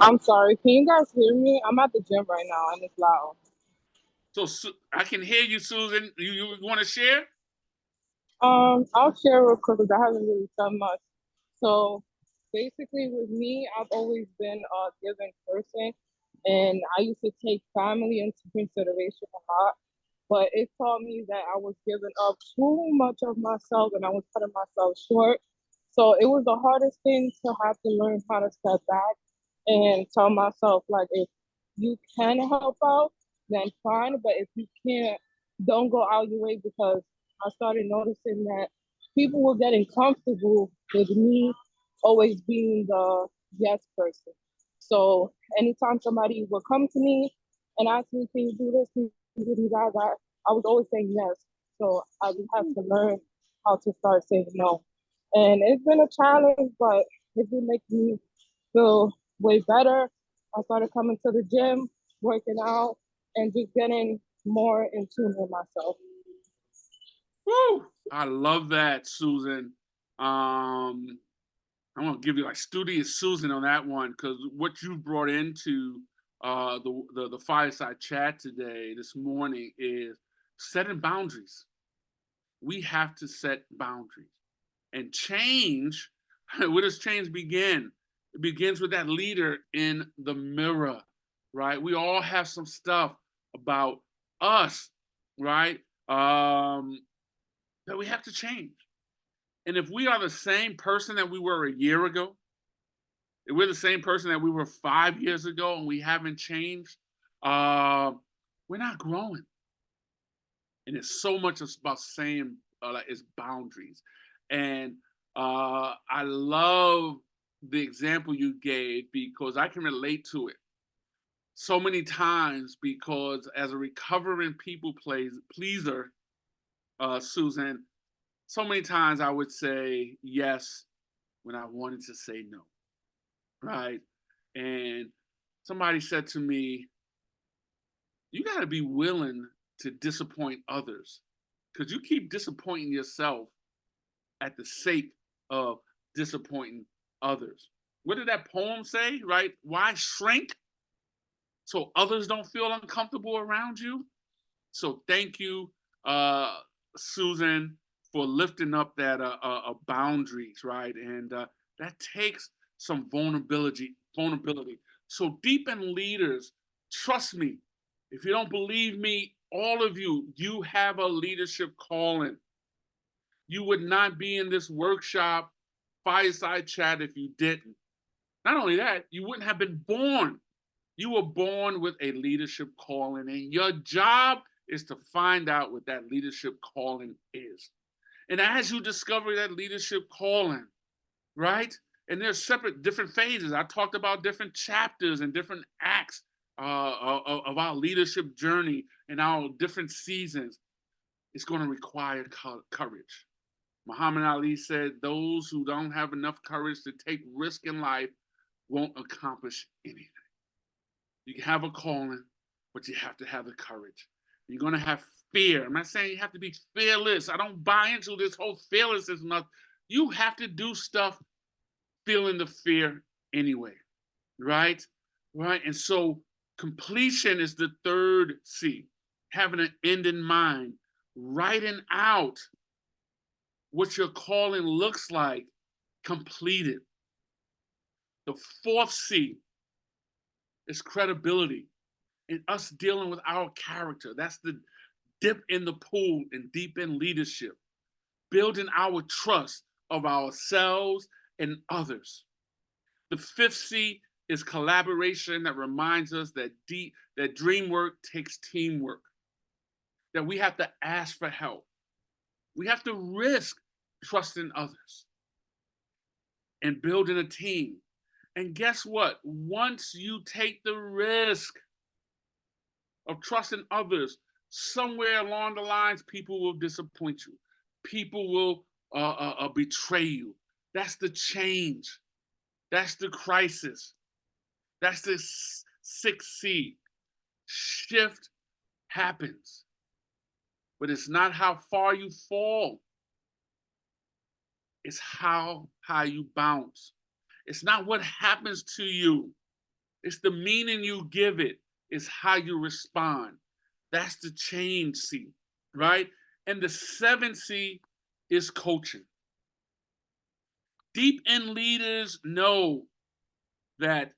I'm sorry. Can you guys hear me? I'm at the gym right now and it's loud. So I can hear you, Susan. You want to share? I'll share real quick because I haven't really done much. So basically with me, I've always been a giving person, and I used to take family into consideration a lot. But it taught me that I was giving up too much of myself and I was cutting myself short. So it was the hardest thing to have to learn how to step back and tell myself, like, if you can help out, then fine. But if you can't, don't go out your way, because I started noticing that people were getting comfortable with me always being the yes person. So anytime somebody would come to me and ask me, can you do this, can you do that, I was always saying yes. So I just have to learn how to start saying no. And it's been a challenge, but it's been making me feel way better. I started coming to the gym, working out, and just getting more in tune with myself. Woo! I love that, Susan. I'm gonna give you like studious Susan on that one, because what you brought into the fireside chat today, this morning, is setting boundaries. We have to set boundaries. And change, where does change begin? It begins with that leader in the mirror, right? We all have some stuff about us, right? That we have to change. And if we are the same person that we were a year ago, if we're the same person that we were 5 years ago and we haven't changed, we're not growing. And it's so much about staying like it's boundaries. And I love the example you gave because I can relate to it so many times, because as a recovering pleaser, Susan, so many times I would say yes when I wanted to say no, right? And somebody said to me, you got to be willing to disappoint others because you keep disappointing yourself at the sake of disappointing others. What did that poem say, right? Why shrink so others don't feel uncomfortable around you? So thank you, Susan, for lifting up that boundaries, right? And that takes some vulnerability. So deepen leaders, trust me. If you don't believe me, all of you, you have a leadership calling. You would not be in this workshop, fireside chat, if you didn't. Not only that, you wouldn't have been born. You were born with a leadership calling, and your job is to find out what that leadership calling is. And as you discover that leadership calling, right? And there's separate, different phases. I talked about different chapters and different acts of our leadership journey and our different seasons. It's going to require courage. Muhammad Ali said, those who don't have enough courage to take risk in life won't accomplish anything. You can have a calling, but you have to have the courage. You're going to have fear. I'm not saying you have to be fearless. I don't buy into this whole fearlessness. You have to do stuff feeling the fear anyway, right? Right. And so completion is the third C, having an end in mind, writing out what your calling looks like, completed. The fourth C is credibility and us dealing with our character. That's the dip in the pool and deep in leadership, building our trust of ourselves and others. The fifth C is collaboration, that reminds us that dream work takes teamwork, that we have to ask for help. We have to risk trusting others and building a team. And guess what? Once you take the risk of trusting others, somewhere along the lines, people will disappoint you. People will betray you. That's the change. That's the crisis. That's the 6C. Shift happens. But it's not how far you fall. It's how high you bounce. It's not what happens to you. It's the meaning you give it. It's how you respond. That's the change C, right? And the 7C is coaching. Deep in leaders know that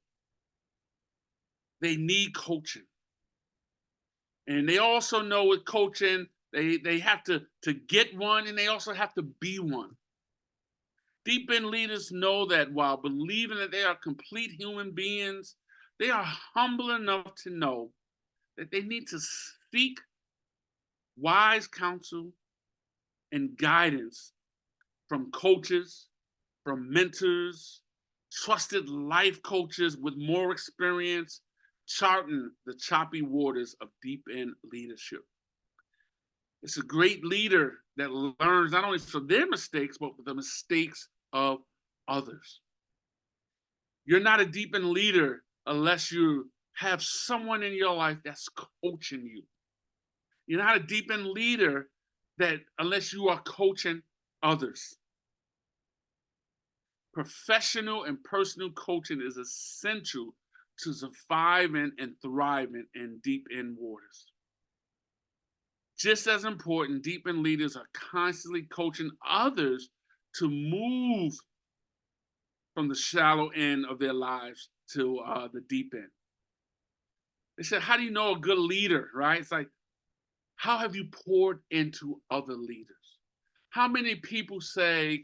they need coaching. And they also know with coaching, they have to get one, and they also have to be one. Deep in leaders know that while believing that they are complete human beings, they are humble enough to know that they need to seek wise counsel and guidance from coaches, from mentors, trusted life coaches with more experience, charting the choppy waters of deep end leadership. It's a great leader that learns not only from their mistakes, but the mistakes of others. You're not a deep end leader unless you have someone in your life that's coaching you. You're not a deep end leader unless you are coaching others. Professional and personal coaching is essential to surviving and thriving in deep end waters. Just as important, deep end leaders are constantly coaching others to move from the shallow end of their lives to the deep end. They said, how do you know a good leader, right? It's like, how have you poured into other leaders? How many people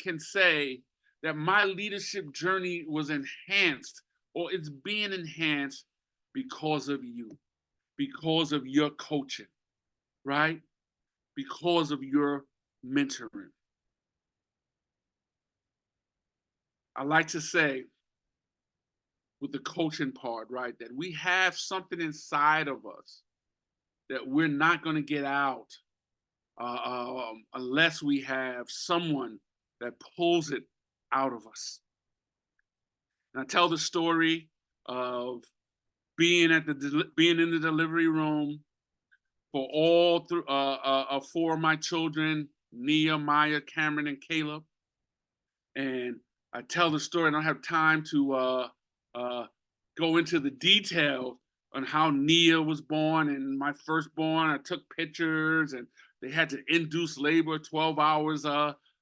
can say that my leadership journey was enhanced, or it's being enhanced because of you, because of your coaching, right? Because of your mentoring. I like to say with the coaching part, right, that we have something inside of us that we're not going to get out unless we have someone that pulls it out of us. And I tell the story of being in the delivery room for all through four of my children, Nia, Maya, Cameron, and Caleb. And I tell the story. I don't have time to go into the details on how Nia was born and my firstborn. I took pictures, and they had to induce labor 12 hours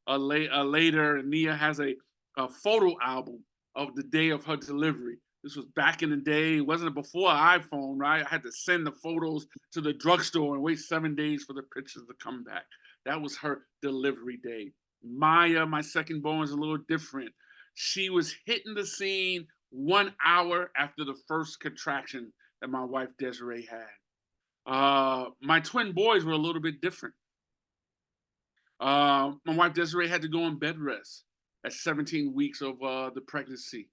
later. And Nia has a photo album of the day of her delivery. This was back in the day. It wasn't before iPhone, right? I had to send the photos to the drugstore and wait 7 days for the pictures to come back. That was her delivery day. Maya, my second born, is a little different. She was hitting the scene 1 hour after the first contraction that my wife Desiree had. My twin boys were a little bit different. My wife Desiree had to go on bed rest at 17 weeks of the pregnancy.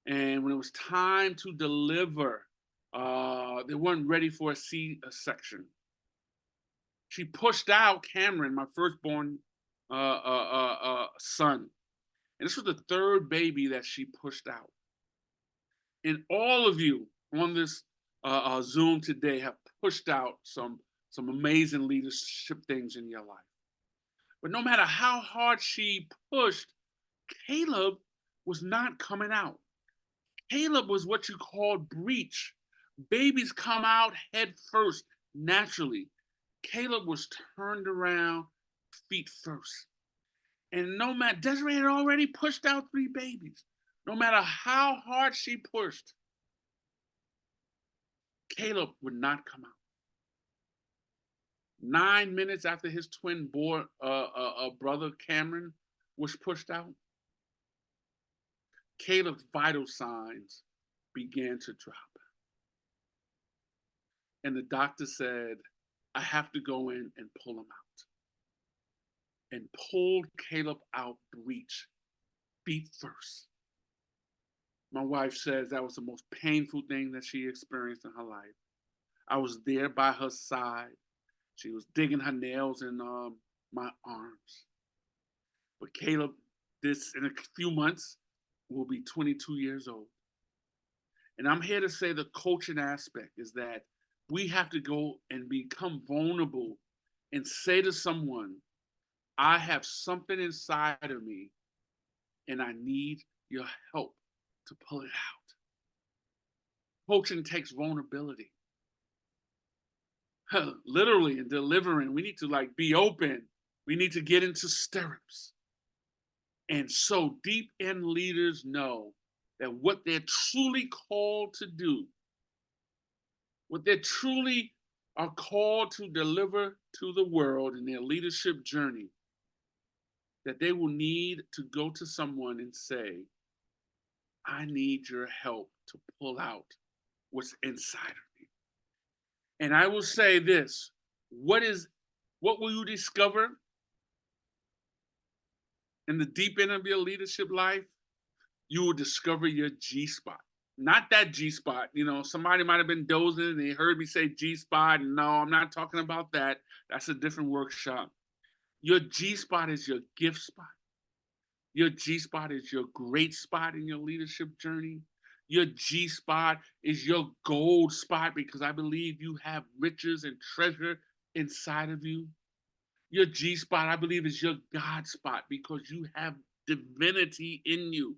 And when it was time to deliver, they weren't ready for a C-section. She pushed out Cameron, my firstborn son. And this was the third baby that she pushed out. And all of you on this Zoom today have pushed out some amazing leadership things in your life. But no matter how hard she pushed, Caleb was not coming out. Caleb was what you call breech. Babies come out head first, naturally. Caleb was turned around, feet first. And no matter, Desiree had already pushed out 3 babies. No matter how hard she pushed, Caleb would not come out. 9 minutes after his twin brother Cameron was pushed out, Caleb's vital signs began to drop. And the doctor said, I have to go in and pull him out. And pulled Caleb out breech, feet first. My wife says that was the most painful thing that she experienced in her life. I was there by her side. She was digging her nails in my arms. But Caleb, this in a few months, will be 22 years old. And I'm here to say the coaching aspect is that we have to go and become vulnerable and say to someone, I have something inside of me and I need your help to pull it out. Coaching takes vulnerability. Literally in delivering, we need to be open. We need to get into stirrups. And so deep end leaders know that what they're truly called to do, what they truly are called to deliver to the world in their leadership journey, that they will need to go to someone and say, I need your help to pull out what's inside of me. And I will say this, what will you discover in the deep end of your leadership life? You will discover your G-spot. Not that G-spot. Somebody might have been dozing and they heard me say G-spot. And no, I'm not talking about that. That's a different workshop. Your G-spot is your gift spot. Your G-spot is your great spot in your leadership journey. Your G-spot is your gold spot because I believe you have riches and treasure inside of you. Your G-spot, I believe, is your God spot because you have divinity in you.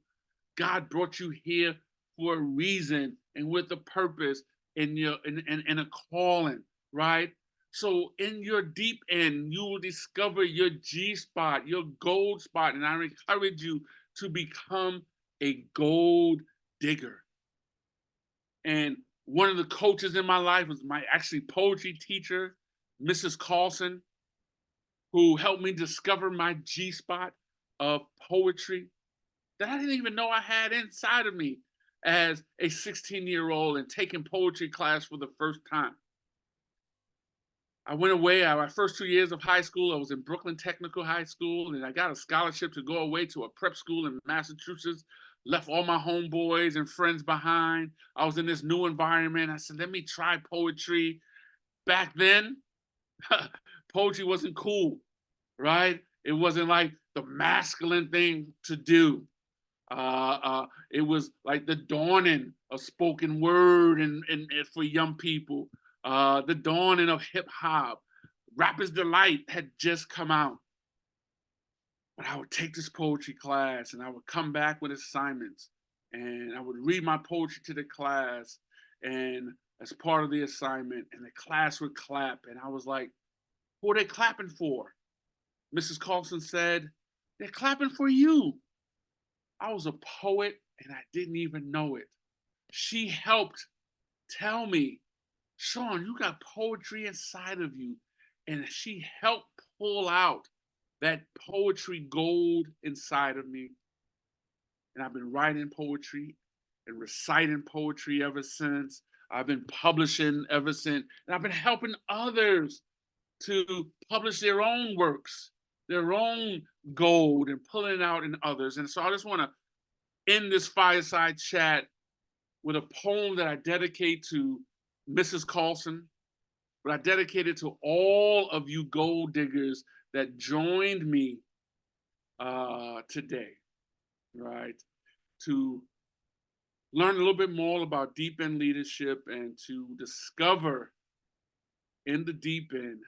God brought you here for a reason and with a purpose and a calling, right? So in your deep end, you will discover your G spot, your gold spot. And I encourage you to become a gold digger. And one of the coaches in my life was my poetry teacher, Mrs. Carlson, who helped me discover my G spot of poetry that I didn't even know I had inside of me as a 16-year-old and taking poetry class for the first time. I went away. My first 2 years of high school, I was in Brooklyn Technical High School, and I got a scholarship to go away to a prep school in Massachusetts. Left all my homeboys and friends behind. I was in this new environment. I said, let me try poetry. Back then, poetry wasn't cool, right? It wasn't like the masculine thing to do. It was like the dawning of spoken word and for young people, the dawning of hip hop. Rapper's Delight had just come out. But I would take this poetry class and I would come back with assignments and I would read my poetry to the class and as part of the assignment, and the class would clap. And I was like, who are they clapping for? Mrs. Carlson said, they're clapping for you. I was a poet and I didn't even know it. She helped tell me, Shawn, you got poetry inside of you. And she helped pull out that poetry gold inside of me. And I've been writing poetry and reciting poetry ever since. I've been publishing ever since. And I've been helping others to publish their own works, their own gold, and pulling it out in others. And so I just want to end this fireside chat with a poem that I dedicate to Mrs. Carlson, but I dedicate it to all of you gold diggers that joined me today, right? To learn a little bit more about deep end leadership and to discover in the deep end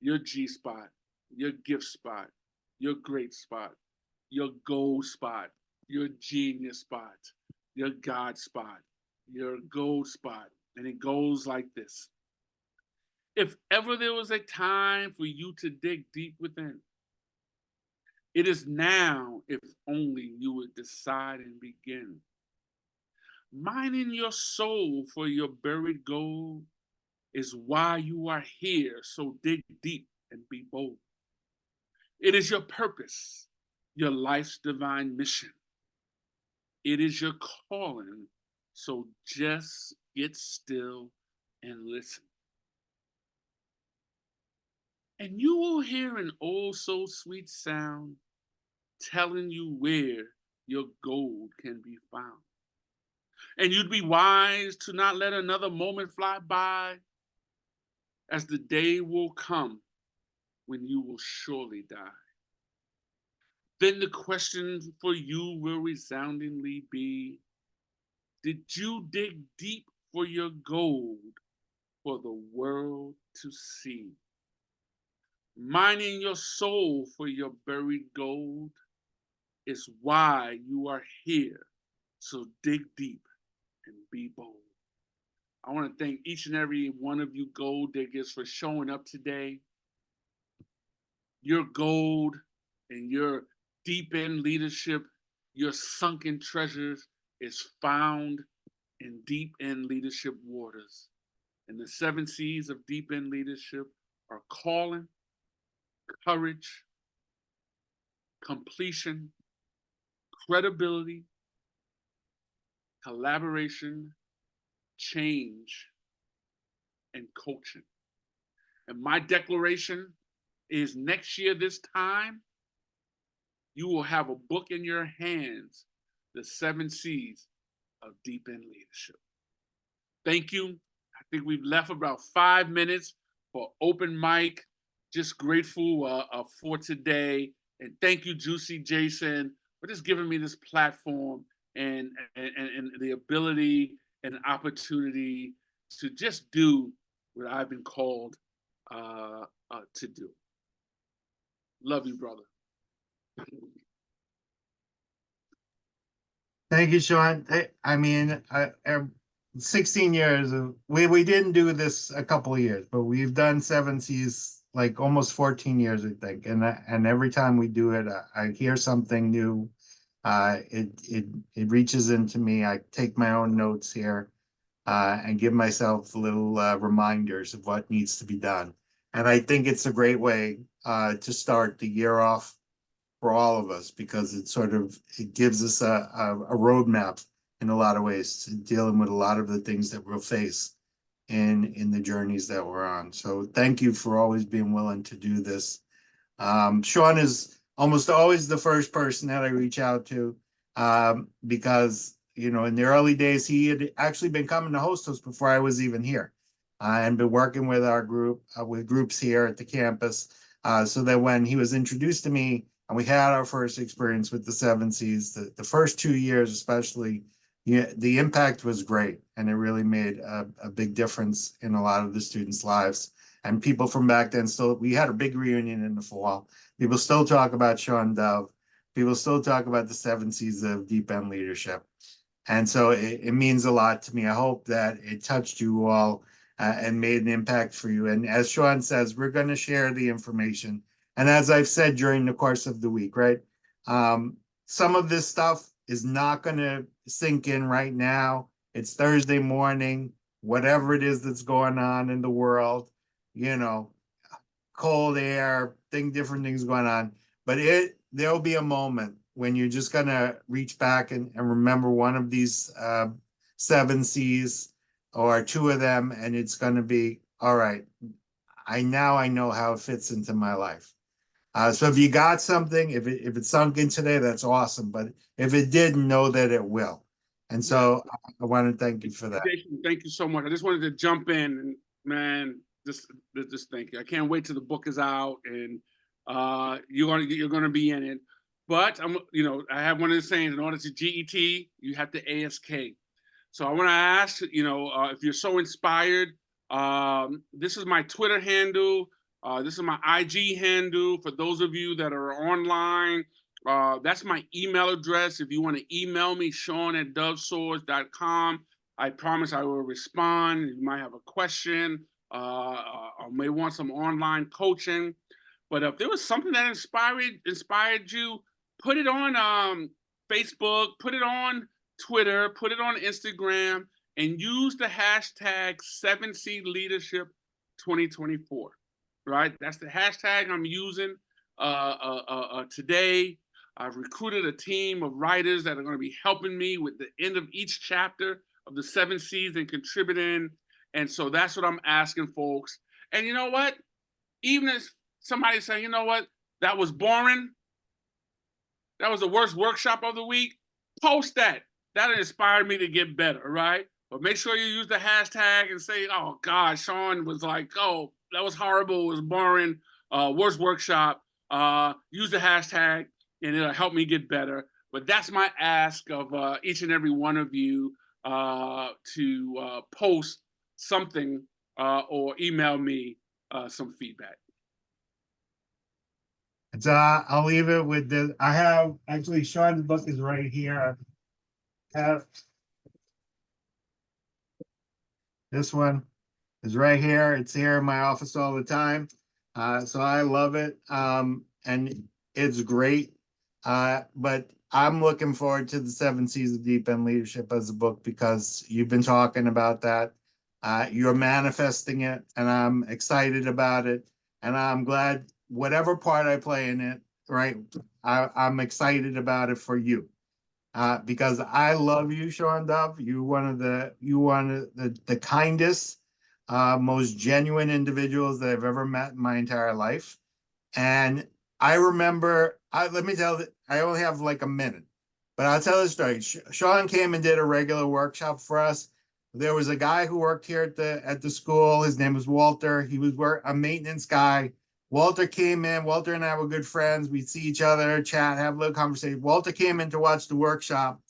your G spot, your gift spot, your great spot, your gold spot, your genius spot, your God spot, your gold spot. And it goes like this. If ever there was a time for you to dig deep within, it is now, if only you would decide and begin. Mining your soul for your buried gold is why you are here, so dig deep and be bold. It is your purpose, your life's divine mission. It is your calling, so just get still and listen. And you will hear an oh so sweet sound telling you where your gold can be found. And you'd be wise to not let another moment fly by, as the day will come when you will surely die. Then the question for you will resoundingly be, did you dig deep for your gold for the world to see? Mining your soul for your buried gold is why you are here. So dig deep and be bold. I want to thank each and every one of you gold diggers for showing up today. Your gold and your deep end leadership, your sunken treasures is found in deep end leadership waters. And the 7 C's of deep end leadership are calling, courage, completion, credibility, collaboration, change, and coaching. And my declaration is next year, this time, you will have a book in your hands, the 7 C's of deep end leadership. Thank you. I think we've left about 5 minutes for open mic. Just grateful for today. And thank you, Juicy Jason, for just giving me this platform and the ability and opportunity to just do what I've been called to do. Love you, brother. Thank you, Shawn. I mean, 16 years of, we didn't do this a couple of years, but we've done 7 C's like almost 14 years, I think. And every time we do it, I hear something new. It reaches into me. I take my own notes here and give myself little reminders of what needs to be done. And I think it's a great way to start the year off for all of us, because it gives us a roadmap in a lot of ways to dealing with a lot of the things that we'll face in the journeys that we're on. So thank you for always being willing to do this. Shawn is almost always the first person that I reach out to, because, you know, in the early days, he had actually been coming to Hostos before I was even here, and been working with our group, with groups here at the campus, so that when he was introduced to me and we had our first experience with the Seven Seas, the first 2 years especially, yeah, the impact was great, and it really made a big difference in a lot of the students' lives. And people from back then still, we had a big reunion in the fall. People still talk about Shawn Dove. People still talk about the Seven Seas of Deep End Leadership. And so it means a lot to me. I hope that it touched you all, and made an impact for you. And as Shawn says, we're going to share the information. And as I've said during the course of the week, right? Some of this stuff is not going to sink in right now. It's Thursday morning, whatever it is that's going on in the world, you know, cold air, different things going on. But there'll be a moment when you're just gonna reach back and remember one of these seven C's or two of them, and it's gonna be all right. I know how it fits into my life. So if you got something, if it sunk in today, that's awesome. But if it didn't, know that it will. And so I want to thank you for that. Jason, thank you so much. I just wanted to jump in and, man, just thank you. I can't wait till the book is out and you're gonna be in it. But I have one of the sayings: in order to GET, you have to ASK. So I want to ask, if you're so inspired, this is my Twitter handle. This is my IG handle. For those of you that are online, that's my email address. If you want to email me, Shawn@doveswords.com. I promise I will respond. You might have a question, or may want some online coaching. But if there was something that inspired you, put it on Facebook, put it on Twitter, put it on Instagram, and use the hashtag 7C Leadership 2024. Right? That's the hashtag I'm using today. I've recruited a team of writers that are going to be helping me with the end of each chapter of the 7 C's and contributing. And so that's what I'm asking folks. And you know what? Even if somebody say, you know what, that was boring, that was the worst workshop of the week, post that. That inspired me to get better, right? But make sure you use the hashtag and say, oh God, Shawn was like, oh, that was horrible, it was boring, worst workshop. Use the hashtag and it'll help me get better. But that's my ask of each and every one of you, to post something or email me some feedback. I'll leave it with this. I have actually Shawn's book is right here. I have this one is right here. It's here in my office all the time. So I love it. And it's great. But I'm looking forward to the 7 C's of Deep End Leadership as a book, because you've been talking about that. You're manifesting it, and I'm excited about it. And I'm glad whatever part I play in it, right? I'm excited about it for you. Because I love you, Shawn Dove. You're one of the kindest, most genuine individuals that I've ever met in my entire life. And I remember, let me tell that I only have like a minute, but I'll tell the story. Shawn came and did a regular workshop for us. There was a guy who worked here at the school. His name was Walter. He was a maintenance guy. Walter came in. Walter and I were good friends. We'd see each other, chat, have a little conversation. Walter came in to watch the workshop,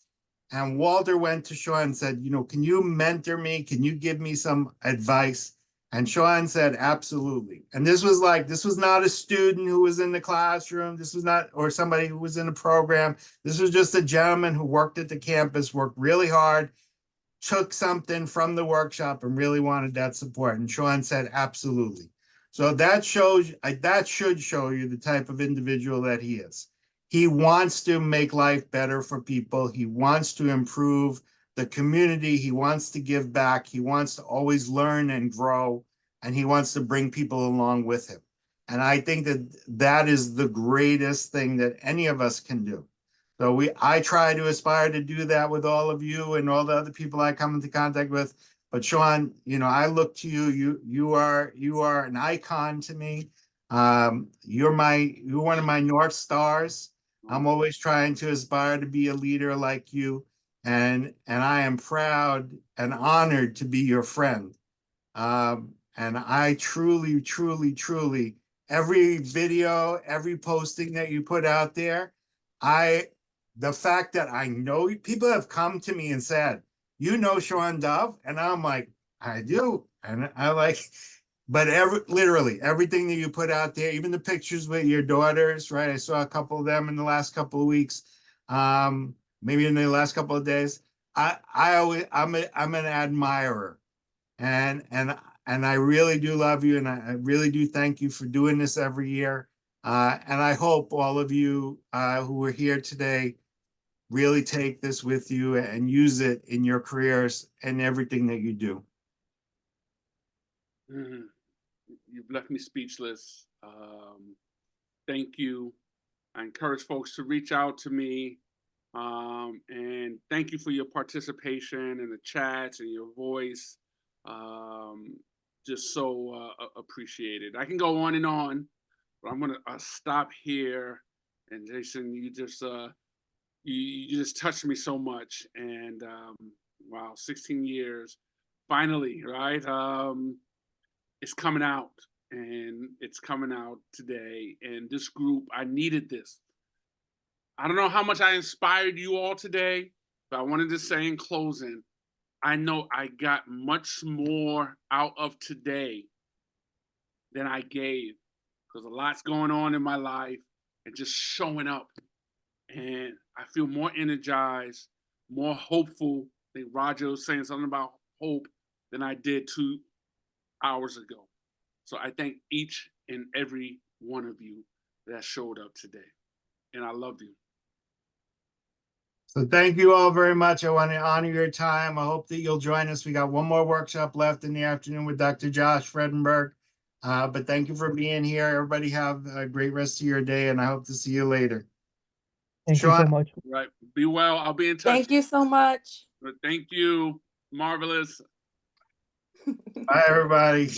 and Walter went to Shawn and said, can you mentor me? Can you give me some advice? And Shawn said, absolutely. And this was not a student who was in the classroom. This was not, or somebody who was in a program. This was just a gentleman who worked at the campus, worked really hard, took something from the workshop and really wanted that support. And Shawn said, absolutely. So that should show you the type of individual that he is. He wants to make life better for people. He wants to improve the community. He wants to give back. He wants to always learn and grow, and he wants to bring people along with him. And I think that is the greatest thing that any of us can do. So I try to aspire to do that with all of you and all the other people I come into contact with. But Shawn, you know, I look to you. You are an icon to me. You're one of my North Stars. I'm always trying to aspire to be a leader like you, and I am proud and honored to be your friend. And I truly, truly, truly, every video, every posting that you put out there, the fact that I know people have come to me and said, you know Shawn Dove? And I'm like, I do. And I like, but literally everything that you put out there, even the pictures with your daughters, right? I saw a couple of them in the last couple of weeks, maybe in the last couple of days. I'm an admirer, and I really do love you, and I really do thank you for doing this every year. And I hope all of you who are here today really take this with you and use it in your careers and everything that you do. You've left me speechless. Thank you. I encourage folks to reach out to me. And thank you for your participation in the chats and your voice. Just so appreciated. I can go on, but I'm gonna stop here. And Jason, you just touched me so much. And wow, 16 years, finally, right? It's coming out, and it's coming out today. And this group, I needed this. I don't know how much I inspired you all today, but I wanted to say in closing, I know I got much more out of today than I gave, because a lot's going on in my life and just showing up. And I feel more energized, more hopeful. I think Roger was saying something about hope than I did 2 hours ago. So I thank each and every one of you that showed up today. And I love you. So thank you all very much. I want to honor your time. I hope that you'll join us. We got one more workshop left in the afternoon with Dr. Josh Fredenberg. But thank you for being here. Everybody have a great rest of your day, and I hope to see you later. Thank you so Shawn? much. Right. Be well. I'll be in touch. Thank you so much. Thank you. Marvelous. Bye, everybody.